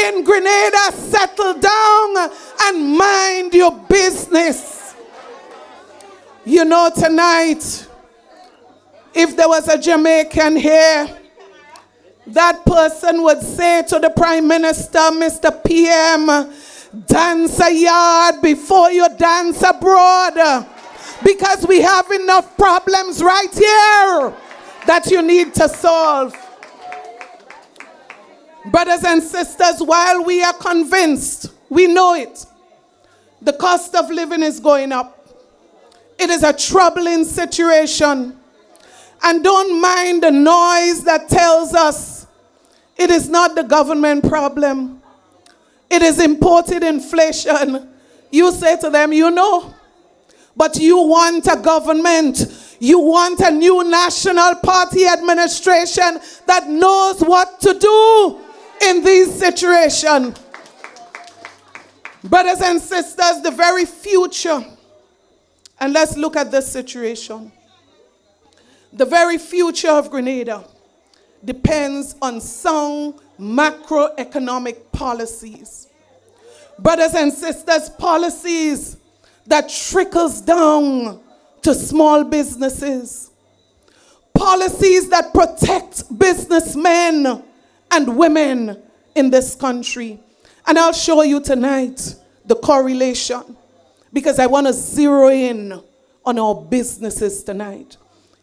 in Grenada. Settle down and mind your business. You know, tonight, if there was a Jamaican here, that person would say to the Prime Minister, Mr. PM, dance a yard before you dance abroad, because we have enough problems right here that you need to solve. Brothers and sisters, while we are convinced, we know it, the cost of living is going up. It is a troubling situation. And don't mind the noise that tells us it is not the government problem. It is imported inflation. You say to them, you know, but you want a government. You want a new National Party administration that knows what to do in these situations. Brothers and sisters, the very future, and let's look at this situation. The very future of Grenada depends on sound macroeconomic policies. Brothers and sisters, policies that trickles down to small businesses. Policies that protect businessmen and women in this country. And I'll show you tonight the correlation, because I want to zero in on our businesses tonight.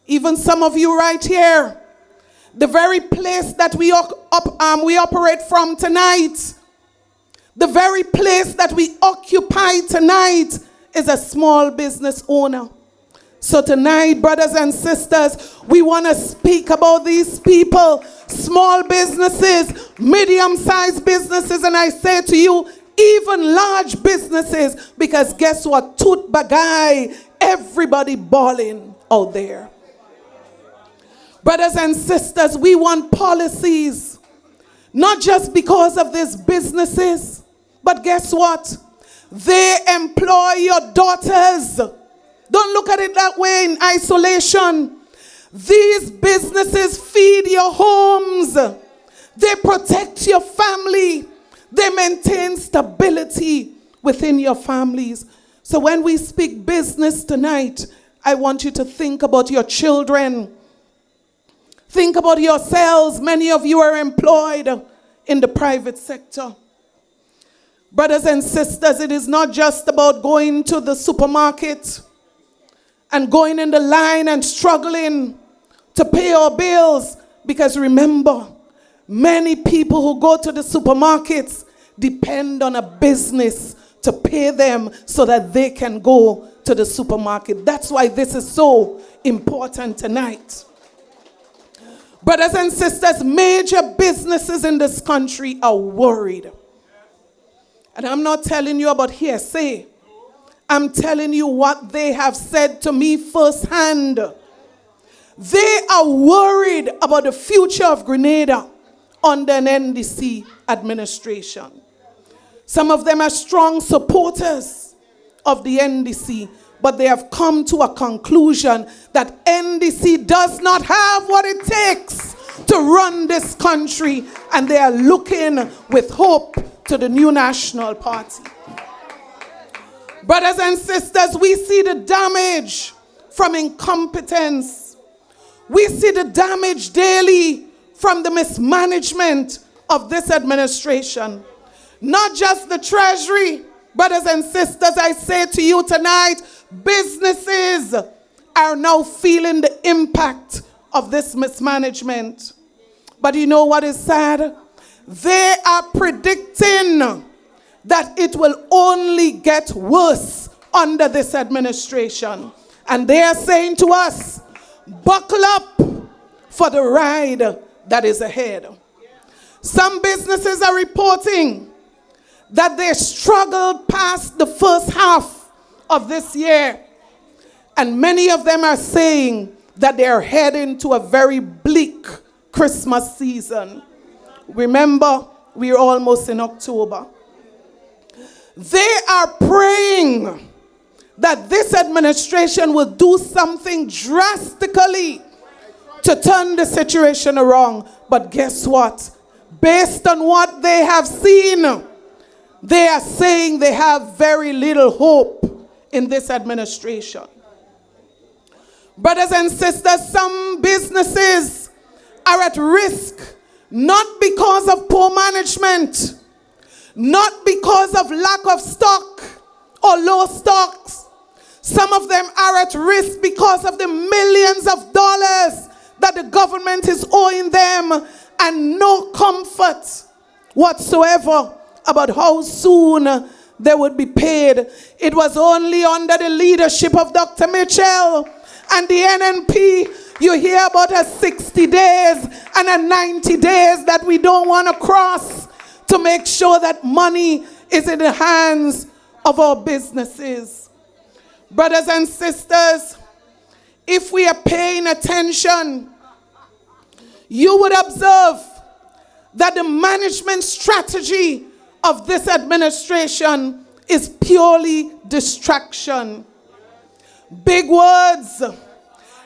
Even some of you right here, the very place that we operate from tonight, the very place that we occupy tonight is a small business owner. So tonight, brothers and sisters, we want to speak about these people, small businesses, medium-sized businesses, and I say to you, even large businesses, because guess what? Tooth bagay, everybody balling out there. Brothers and sisters, we want policies, not just because of these businesses, but guess what? They employ your daughters. Don't look at it that way in isolation. These businesses feed your homes. They protect your family. They maintain stability within your families. So when we speak business tonight, I want you to think about your children. Think about yourselves. Many of you are employed in the private sector. Brothers and sisters, it is not just about going to the supermarket and going in the line and struggling to pay our bills. Because remember, many people who go to the supermarkets depend on a business to pay them so that they can go to the supermarket. That's why this is so important tonight. Brothers and sisters, major businesses in this country are worried. And I'm not telling you about hearsay. I'm telling you what they have said to me firsthand. They are worried about the future of Grenada under an NDC administration. Some of them are strong supporters of the NDC, but they have come to a conclusion that NDC does not have what it takes to run this country, and they are looking with hope to the new National Party. Brothers and sisters, we see the damage from incompetence. We see the damage daily from the mismanagement of this administration. Not just the Treasury. Brothers and sisters, I say to you tonight, businesses are now feeling the impact of this mismanagement. But you know what is sad? They are predicting that it will only get worse under this administration. And they are saying to us, buckle up for the ride that is ahead. Some businesses are reporting that they struggled past the first half of this year. And many of them are saying that they are heading to a very bleak Christmas season. Remember, we are almost in October. They are praying that this administration will do something drastically to turn the situation around. But guess what? Based on what they have seen, they are saying they have very little hope in this administration. Brothers and sisters, some businesses are at risk, not because of poor management, not because of lack of stock or low stocks. Some of them are at risk because of the millions of dollars that the government is owing them, and no comfort whatsoever about how soon they would be paid. It was only under the leadership of Dr. Mitchell and the NNP you hear about a 60 days and a 90 days that we don't want to cross to make sure that money is in the hands of our businesses. Brothers and sisters, if we are paying attention, you would observe that the management strategy of this administration is purely distraction. Big words,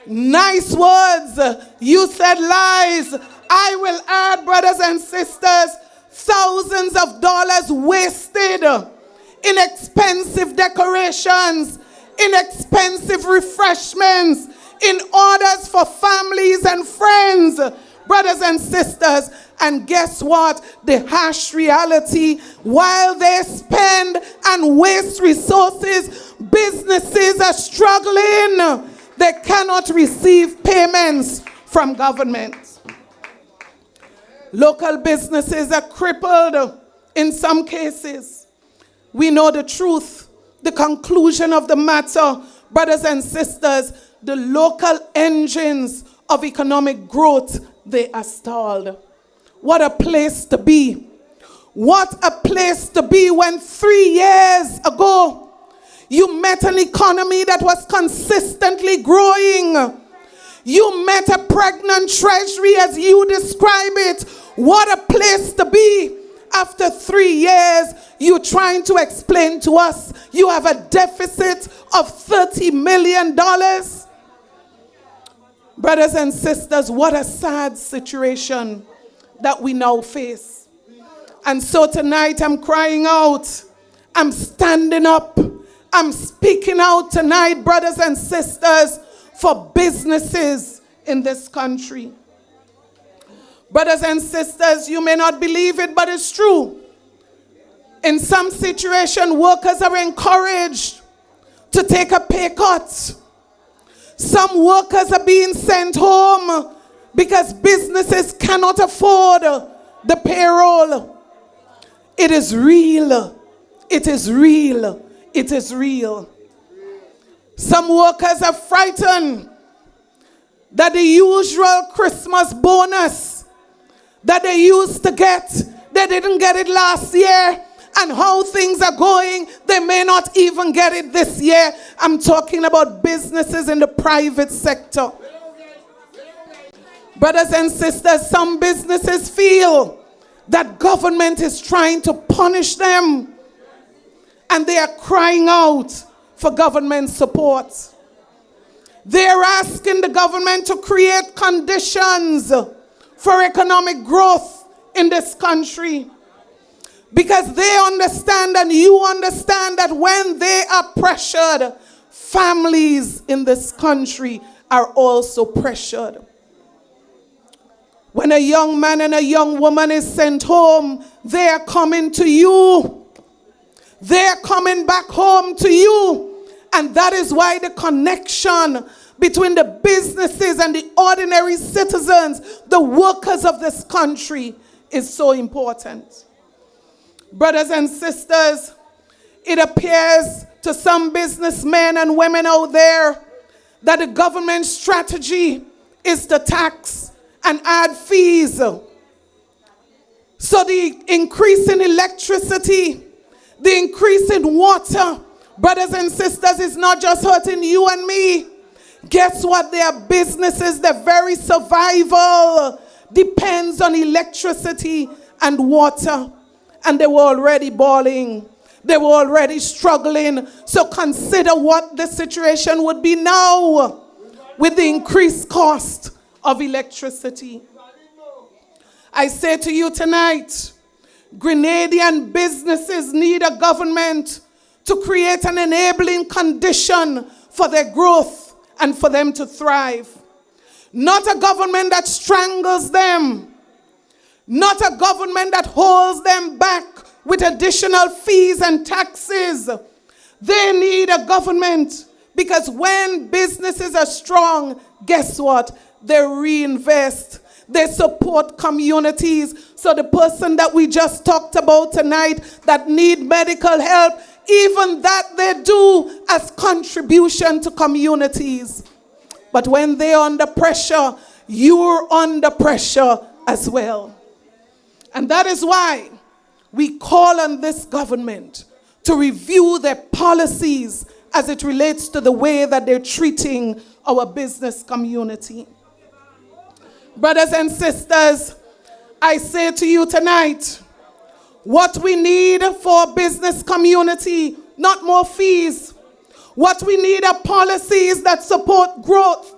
nice words, you said lies. I will add, brothers and sisters, thousands of dollars wasted in expensive decorations, in expensive refreshments, in orders for families and friends, brothers and sisters. And guess what? The harsh reality, while they spend and waste resources, businesses are struggling. They cannot receive payments from government. Local businesses are crippled in some cases. We know the truth, the conclusion of the matter, brothers and sisters. The local engines of economic growth, they are stalled. What a place to be. What a place to be when 3 years ago you met an economy that was consistently growing. You met a pregnant treasury as you describe it. What a place to be. After 3 years, you're trying to explain to us you have a deficit of $30 million. Brothers and sisters, what a sad situation that we now face. And so tonight I'm crying out I'm standing up. I'm speaking out tonight, brothers and sisters, for businesses in this country. Brothers and sisters, you may not believe it, but it's true. In some situations, workers are encouraged to take a pay cut. Some workers are being sent home because businesses cannot afford the payroll. It is real. It is real. It is real. Some workers are frightened that the usual Christmas bonus that they used to get, they didn't get it last year, and how things are going, they may not even get it this year. I'm talking about businesses in the private sector. Brothers and sisters, some businesses feel that government is trying to punish them, and they are crying out for government support. They are asking the government to create conditions for economic growth in this country, because they understand and you understand that when they are pressured, families in this country are also pressured. When a young man and a young woman is sent home, they are coming to you. They are coming back home to you. And that is why the connection between the businesses and the ordinary citizens, the workers of this country, is so important. Brothers and sisters, it appears to some businessmen and women out there that the government strategy is to tax and add fees. So the increase in electricity, the increase in water, brothers and sisters, is not just hurting you and me. Guess what? Their businesses, their very survival depends on electricity and water. And they were already bawling. They were already struggling. So consider what the situation would be now with the increased cost of electricity. I say to you tonight, Grenadian businesses need a government to create an enabling condition for their growth and for them to thrive. Not a government that strangles them. Not a government that holds them back with additional fees and taxes. They need a government, because when businesses are strong, guess what? They reinvest. They support communities. So the person that we just talked about tonight that need medical help, even that they do as contribution to communities. But when they're under pressure, you're under pressure as well. And that is why we call on this government to review their policies as it relates to the way that they're treating our business community. Brothers and sisters, I say to you tonight, what we need for a business community, not more fees. What we need are policies that support growth.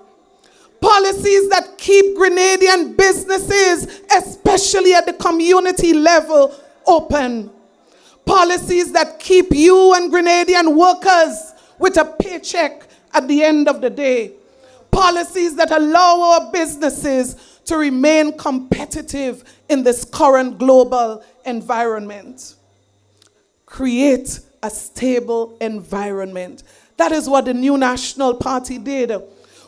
Policies that keep Grenadian businesses, especially at the community level, open. Policies that keep you and Grenadian workers with a paycheck at the end of the day. Policies that allow our businesses to remain competitive in this current global environment. Create a stable environment. That is what the New National Party did.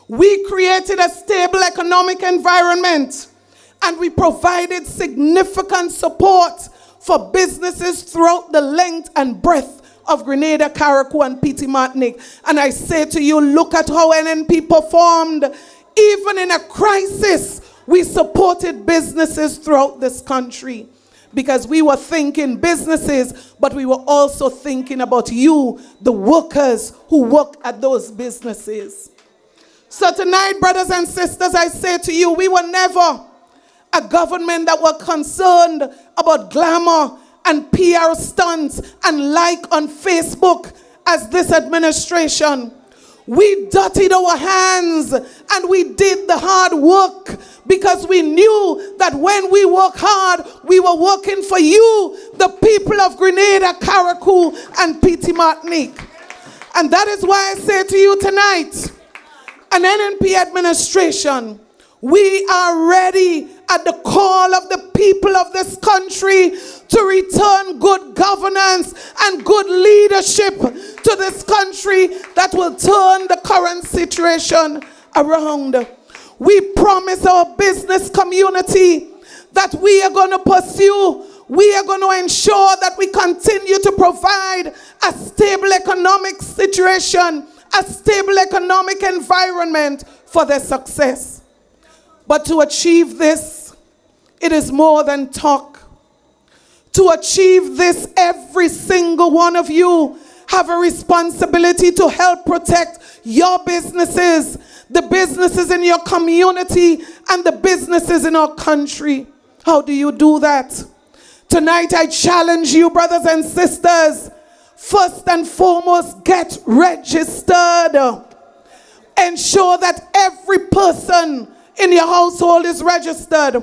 We created a stable economic environment, and we provided significant support for businesses throughout the length and breadth of Grenada, Carriacou, and Petite Martinique. And I say to you, look at how NNP performed. Even in a crisis, we supported businesses throughout this country, because we were thinking businesses, but we were also thinking about you, the workers who work at those businesses. So tonight, brothers and sisters, I say to you, we were never a government that were concerned about glamour and PR stunts and like on Facebook as this administration. We dirtied our hands and we did the hard work because we knew that when we work hard, we were working for you, the people of Grenada, Carriacou, and Petit Martinique. And that is why I say to you tonight, an NNP administration, we are ready at the call of the people of this country to return good governance and good leadership to this country that will turn the current situation around. We promise our business community that we are going to pursue, we are going to ensure that we continue to provide a stable economic situation, a stable economic environment for their success. But to achieve this, it is more than talk. To achieve this, every single one of you have a responsibility to help protect your businesses, the businesses in your community, and the businesses in our country. How do you do that? Tonight I challenge you, brothers and sisters, first and foremost, get registered. Ensure that every person in your household is registered.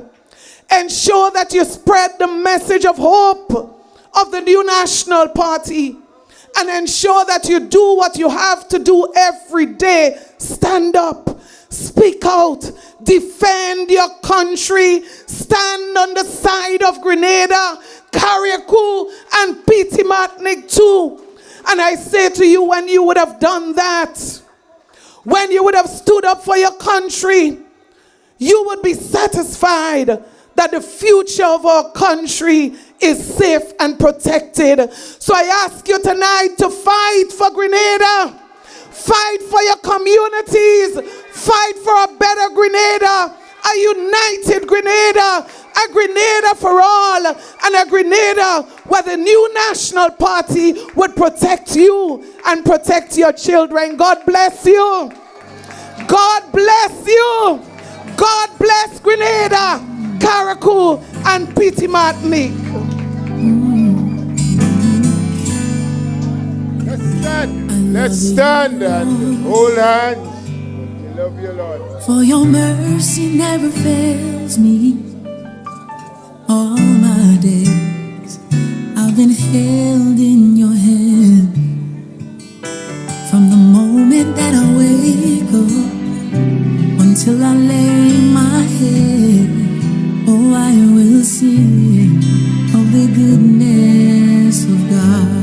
Ensure that you spread the message of hope of the new national party. And ensure that you do what you have to do every day. Stand up, speak out, defend your country, stand on the side of Grenada, Carriacou, and Petit Martinique too. And I say to you, when you would have done that, when you would have stood up for your country, you would be satisfied that the future of our country is safe and protected. So I ask you tonight to fight for Grenada, fight for your communities, fight for a better Grenada, a united Grenada, a Grenada for all, and a Grenada where the new national party would protect you and protect your children. God bless you. God bless you. God bless Grenada, Carriacou, and Petit Martinique. Let's stand and hold hands. We love you, Lord. For your mercy never fails me. All my days I've been held in your hand. From the moment that I wake up until I lay my head, oh, I will sing of the goodness of God.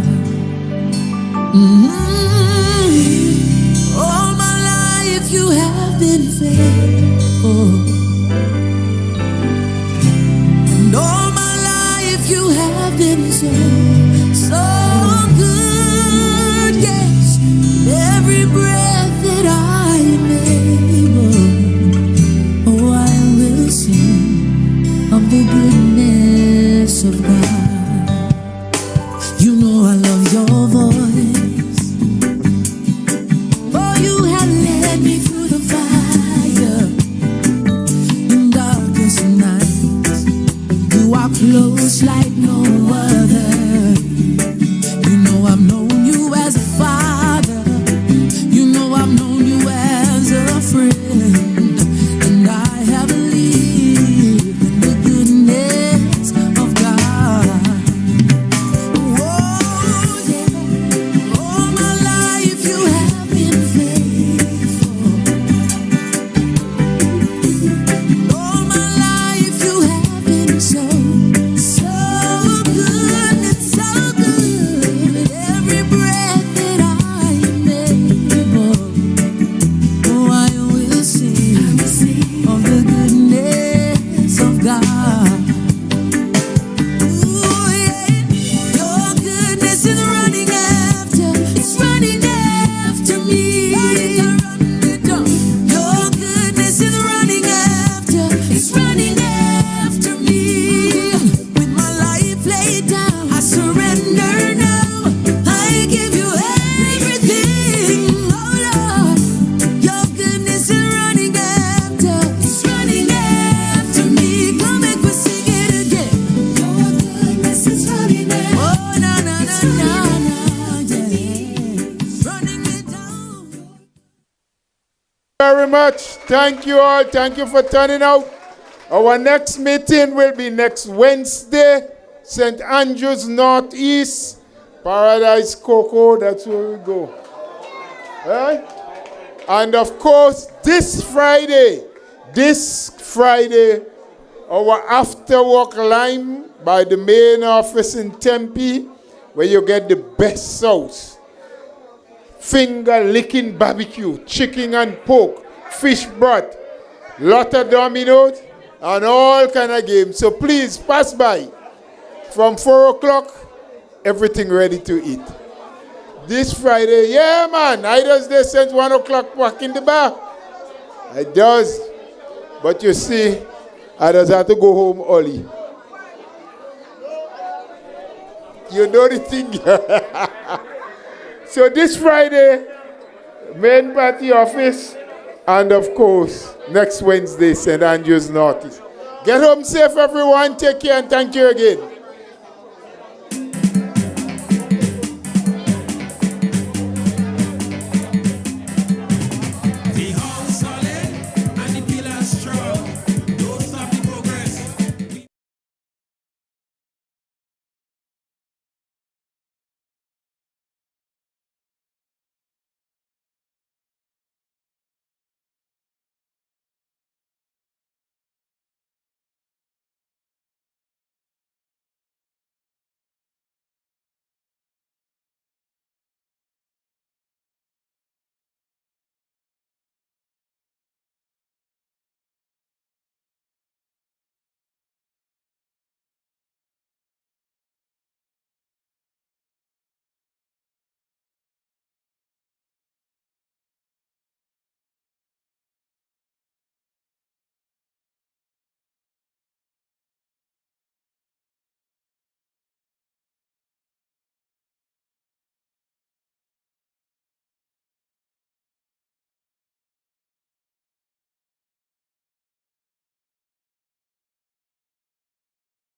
All my life you have been faithful, and all my life you have been so, so good. Yes, every breath that I am able, oh, I will sing of the goodness of God. You know I love your voice. very much. Thank you all. Thank you for turning out. Our next meeting will be next Wednesday, St. Andrews Northeast, Paradise Cocoa. That's where we go. Right? And of course, this Friday, our after-work line by the main office in Tempe, where you get the best sauce. Finger-licking barbecue, chicken and pork, fish broth, lot of dominoes, and all kind of games. So please, pass by. From 4 o'clock, everything ready to eat. This Friday, yeah, man, I does this since 1 o'clock back in the bar. I does. But you see, I just have to go home early. You know the thing. So this Friday, main party office, and of course, next Wednesday, St. Andrews Northeast. Get home safe, everyone. Take care, and thank you again.